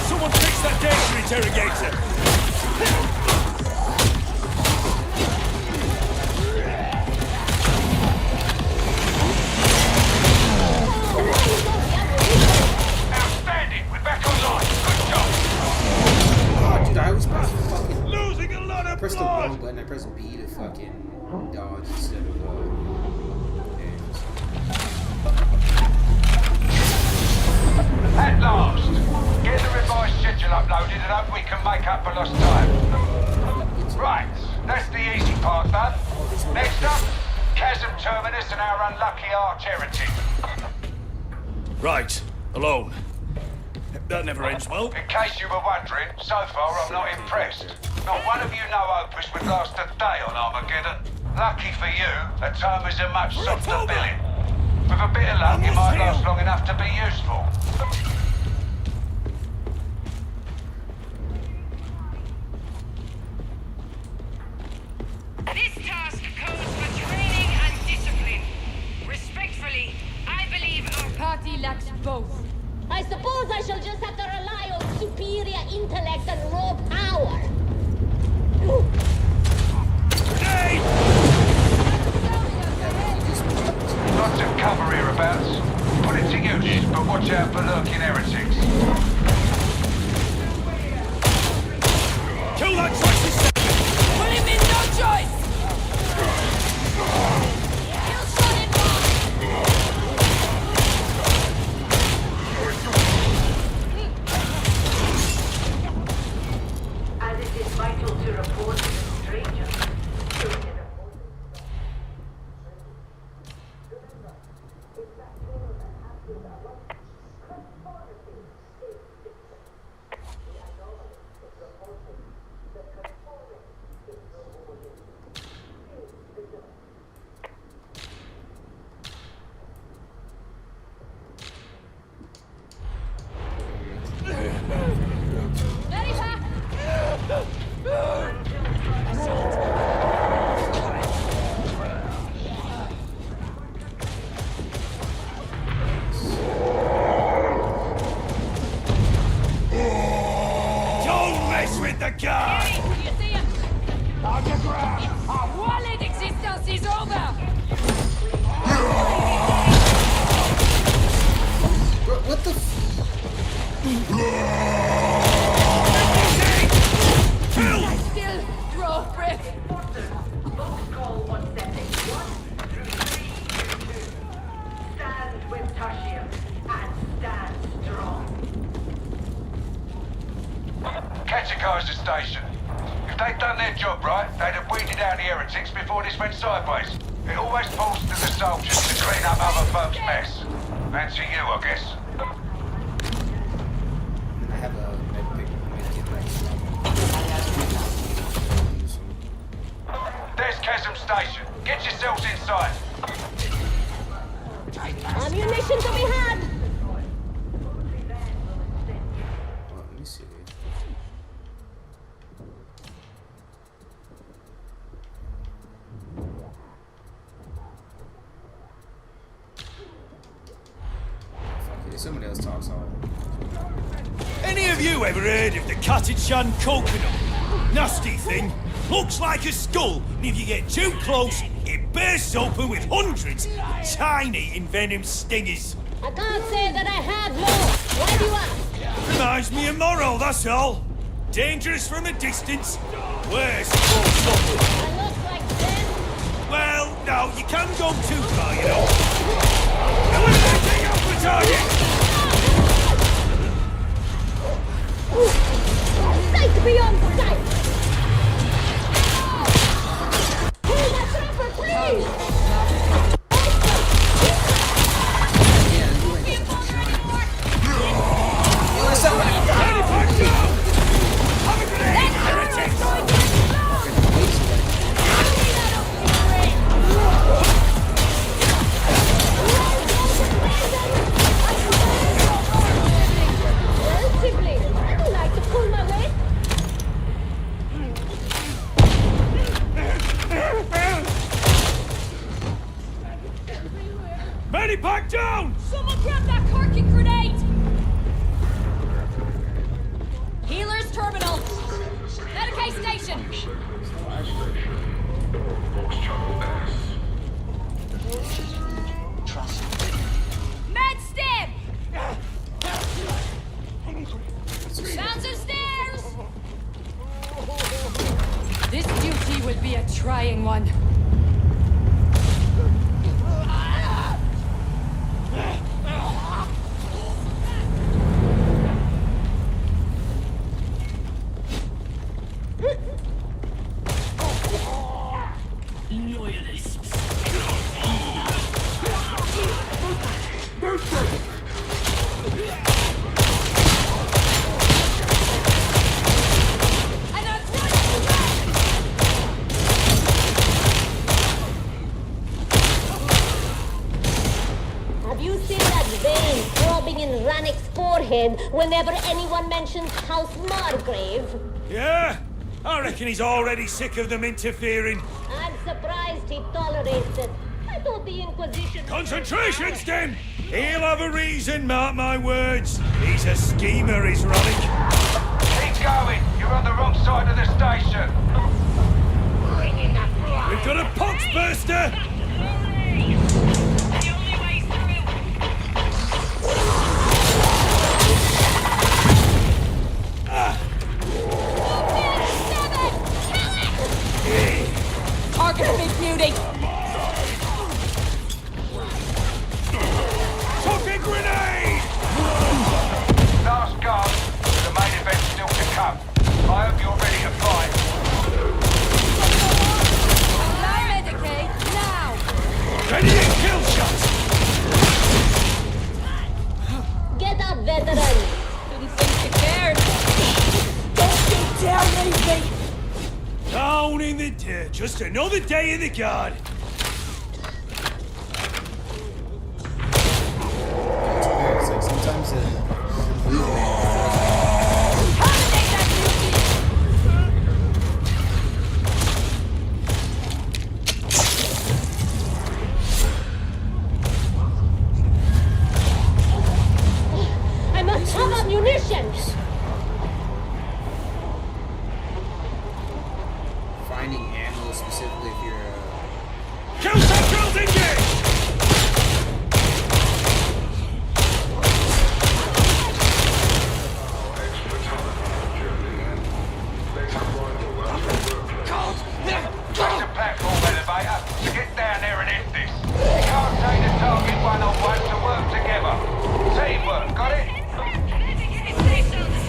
Someone fix that data interrogator! Outstanding. We're back online. Good job. Oh, dude, I always press the fucking. Losing a lot I of press the blood! wrong button. I press B to fucking dodge instead of hands. At last. Get the revised schedule uploaded and hope we can make up for lost time. Right. That's the easy part done. Next up, Chasm Terminus and our unlucky arch heretic. Right, alone. That never ends well. In case you were wondering, so far I'm not impressed. Not one of you know Opus would last a day on Armageddon. Lucky for you, a term is a much softer billing. With a bit of luck, it might last long enough to be useful. This task calls for training and discipline. Respectfully, I believe our Party lacks both. I suppose I shall just have to rely on superior intellect and raw power. Lots of cover hereabouts. Put it to use, but watch out for lurking heretics. Kill that traitor! Put him in, no choice! Kill shot in one! As it is vital to report to the stranger, so it is Very fast! Don't mess with the guard! Do you see him? On the ground! Our wallet existence is over! What the f- I still draw breath! Both call 171 through 322. Stand with Tashium and stand strong. Catechise the station. If they'd done their job right, they'd have weeded out the heretics before this went sideways. It always falls to the soldiers to clean up other folks' mess. Fancy you, I guess. have a medkit next. There's Chasm Station. Get yourselves inside. Ammunition to be had! Let me see. Okay, somebody else talks on. Any of you ever heard of the Cottage-Shan coconut? Nasty thing. Looks like a skull, and if you get too close, it bursts open with hundreds of tiny envenomed stingers. I can't say that I have, no. Why do you ask? Reminds me of Morrow, that's all. Dangerous from a distance. Worse, close up. I look like this. Well, no, you can't go too far, you know. Eliminating alpha target! Sight beyond sight! Pull that trapper, please! Relatively. I don't like to pull my weight. Medipack down! Someone grab that corking grenade! Healer's terminal. Medicaid station. Med stim! Sounds of stairs! This duty will be a trying one. Have you seen that vein throbbing in Rannick's forehead whenever anyone mentions House Margrave? Yeah? I reckon he's already sick of them interfering. I'm surprised he tolerates it. I thought the Inquisition... Concentration, Stim! He'll have a reason, mark my words. He's a schemer, is Rannick. Keep going. You're on the wrong side of the station. We've got a pox burster! Target a big beauty! Toxic grenade! Last guard. The main event's still to come. I hope you're ready to fight. Apply Medicaid, now! Ready to kill shots! Get up, veteran! Didn't think you cared. Don't you dare leave me! Down in the dirt. Just another day in the guard. It's like sometimes I must have ammunition! finding ammo specifically if you're Kill centrals engaged! Press the platform elevator to get down there and end this. You can't take the target one-on-one to work together. Teamwork, got it? Medicaid station.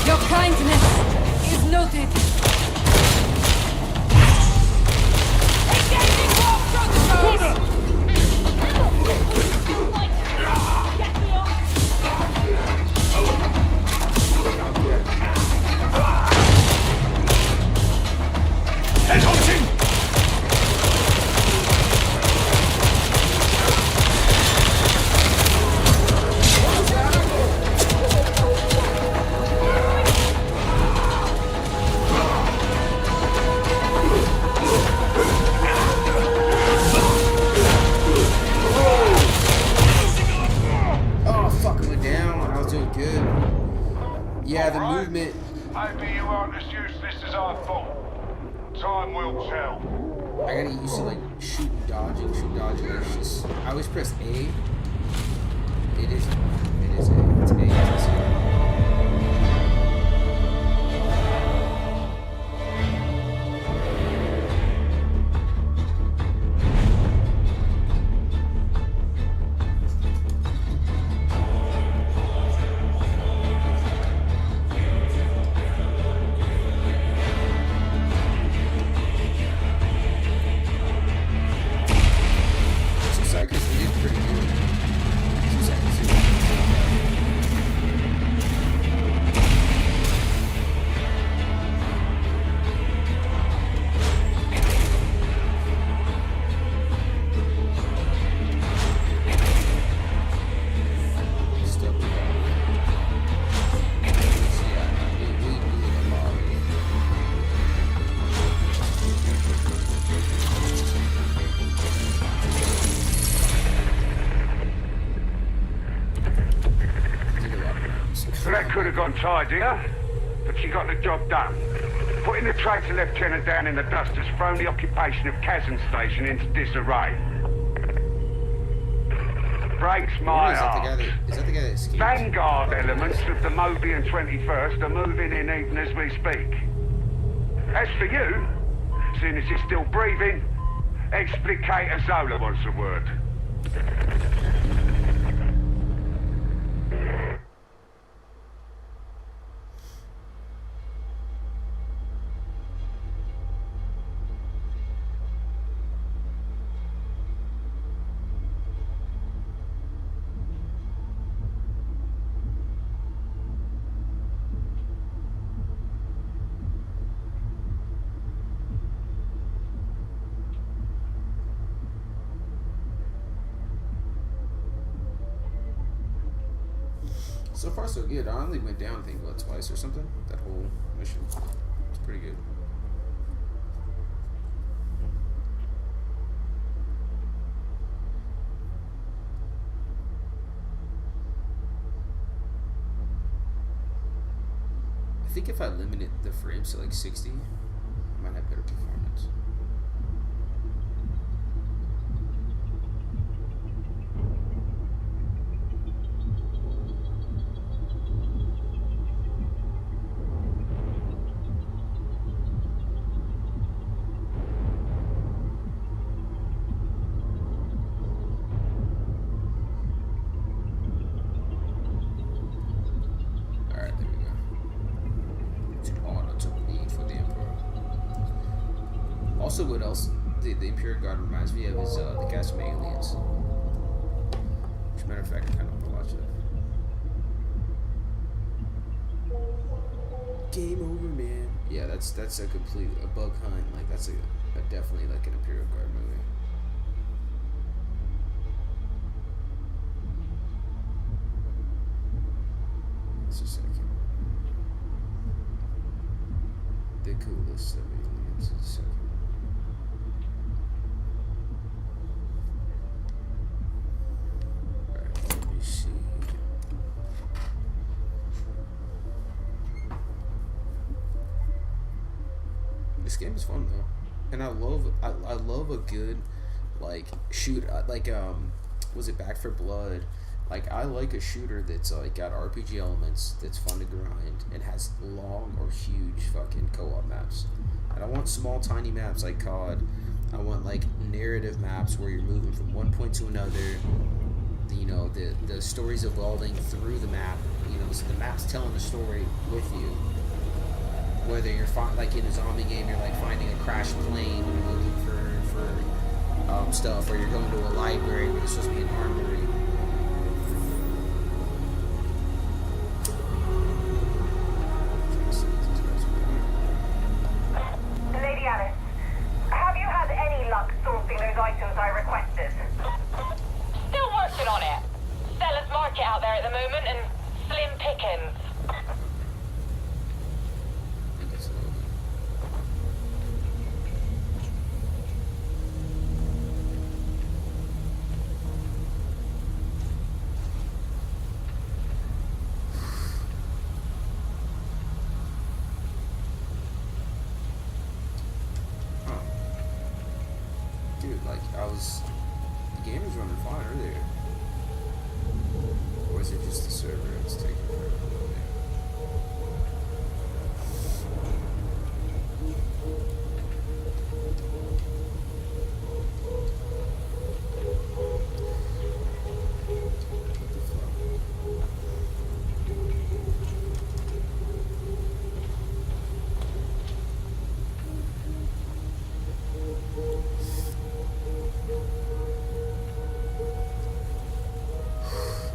Your kindness is noted. Engaging warp protocols! Headhunting! Yeah, the movement. Maybe you aren't as useless as I thought. Time will tell. I gotta get used to like shoot dodging. It's just I always press A. It is A. It's A. That could have gone tidier, but she got the job done. Putting the traitor lieutenant down in the dust has thrown the occupation of Kazan Station into disarray. Breaks my heart. Is that the guy that escaped? Vanguard elements of the Mobian 21st are moving in even as we speak. As for you, seeing as you're still breathing, Explicator Zola wants a word. So far, so good. I only went down, I think, what, twice or something? That whole mission. It's pretty good. I think if I limited the frames to like 60, I might have better performance. Also, what else the Imperial Guard reminds me of is the cast from Aliens. As a matter of fact, I kind of want to watch it. Game over, man. Yeah, that's a complete bug hunt. Like that's a definitely like an Imperial Guard movie. Just a second. The coolest of aliens. Just a second. Alright, let me see. This game is fun though, and I love a good like shoot like was it Back 4 Blood? Like I like a shooter that's like got RPG elements, that's fun to grind, and has long or huge fucking co-op maps. I don't want small tiny maps like COD. I want like narrative maps where you're moving from one point to another. You know, the story's evolving through the map. You know, so the map's telling the story with you. Whether you're like in a zombie game, you're like finding a crashed plane and you're looking for stuff, or you're going to a library where there's supposed to be an armory. Lady Alice, have you had any luck sourcing those items I requested? Still working on it. Seller's market out there at the moment and slim pickings. The game was running fine earlier. Or is it just the server? It's taking forever to load in.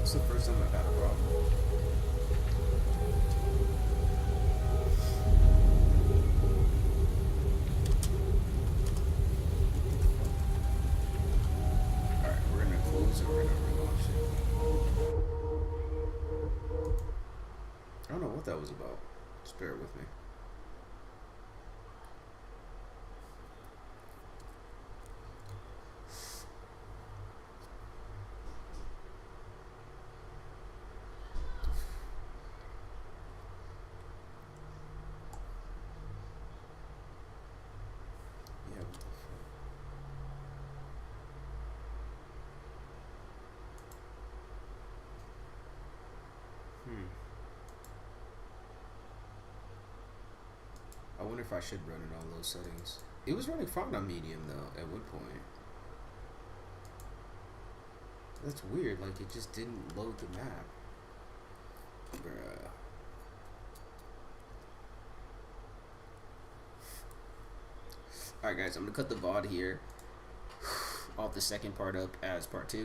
It's the first time I've had a problem. Alright, we're gonna close and we're gonna relaunch it. I don't know what that was about. Just bear with me. I wonder if I should run it on low settings. It was running fine on medium though at one point. That's weird, like it just didn't load the map. Bruh. Alright guys, I'm gonna cut the VOD here. Off the second part up as part 2.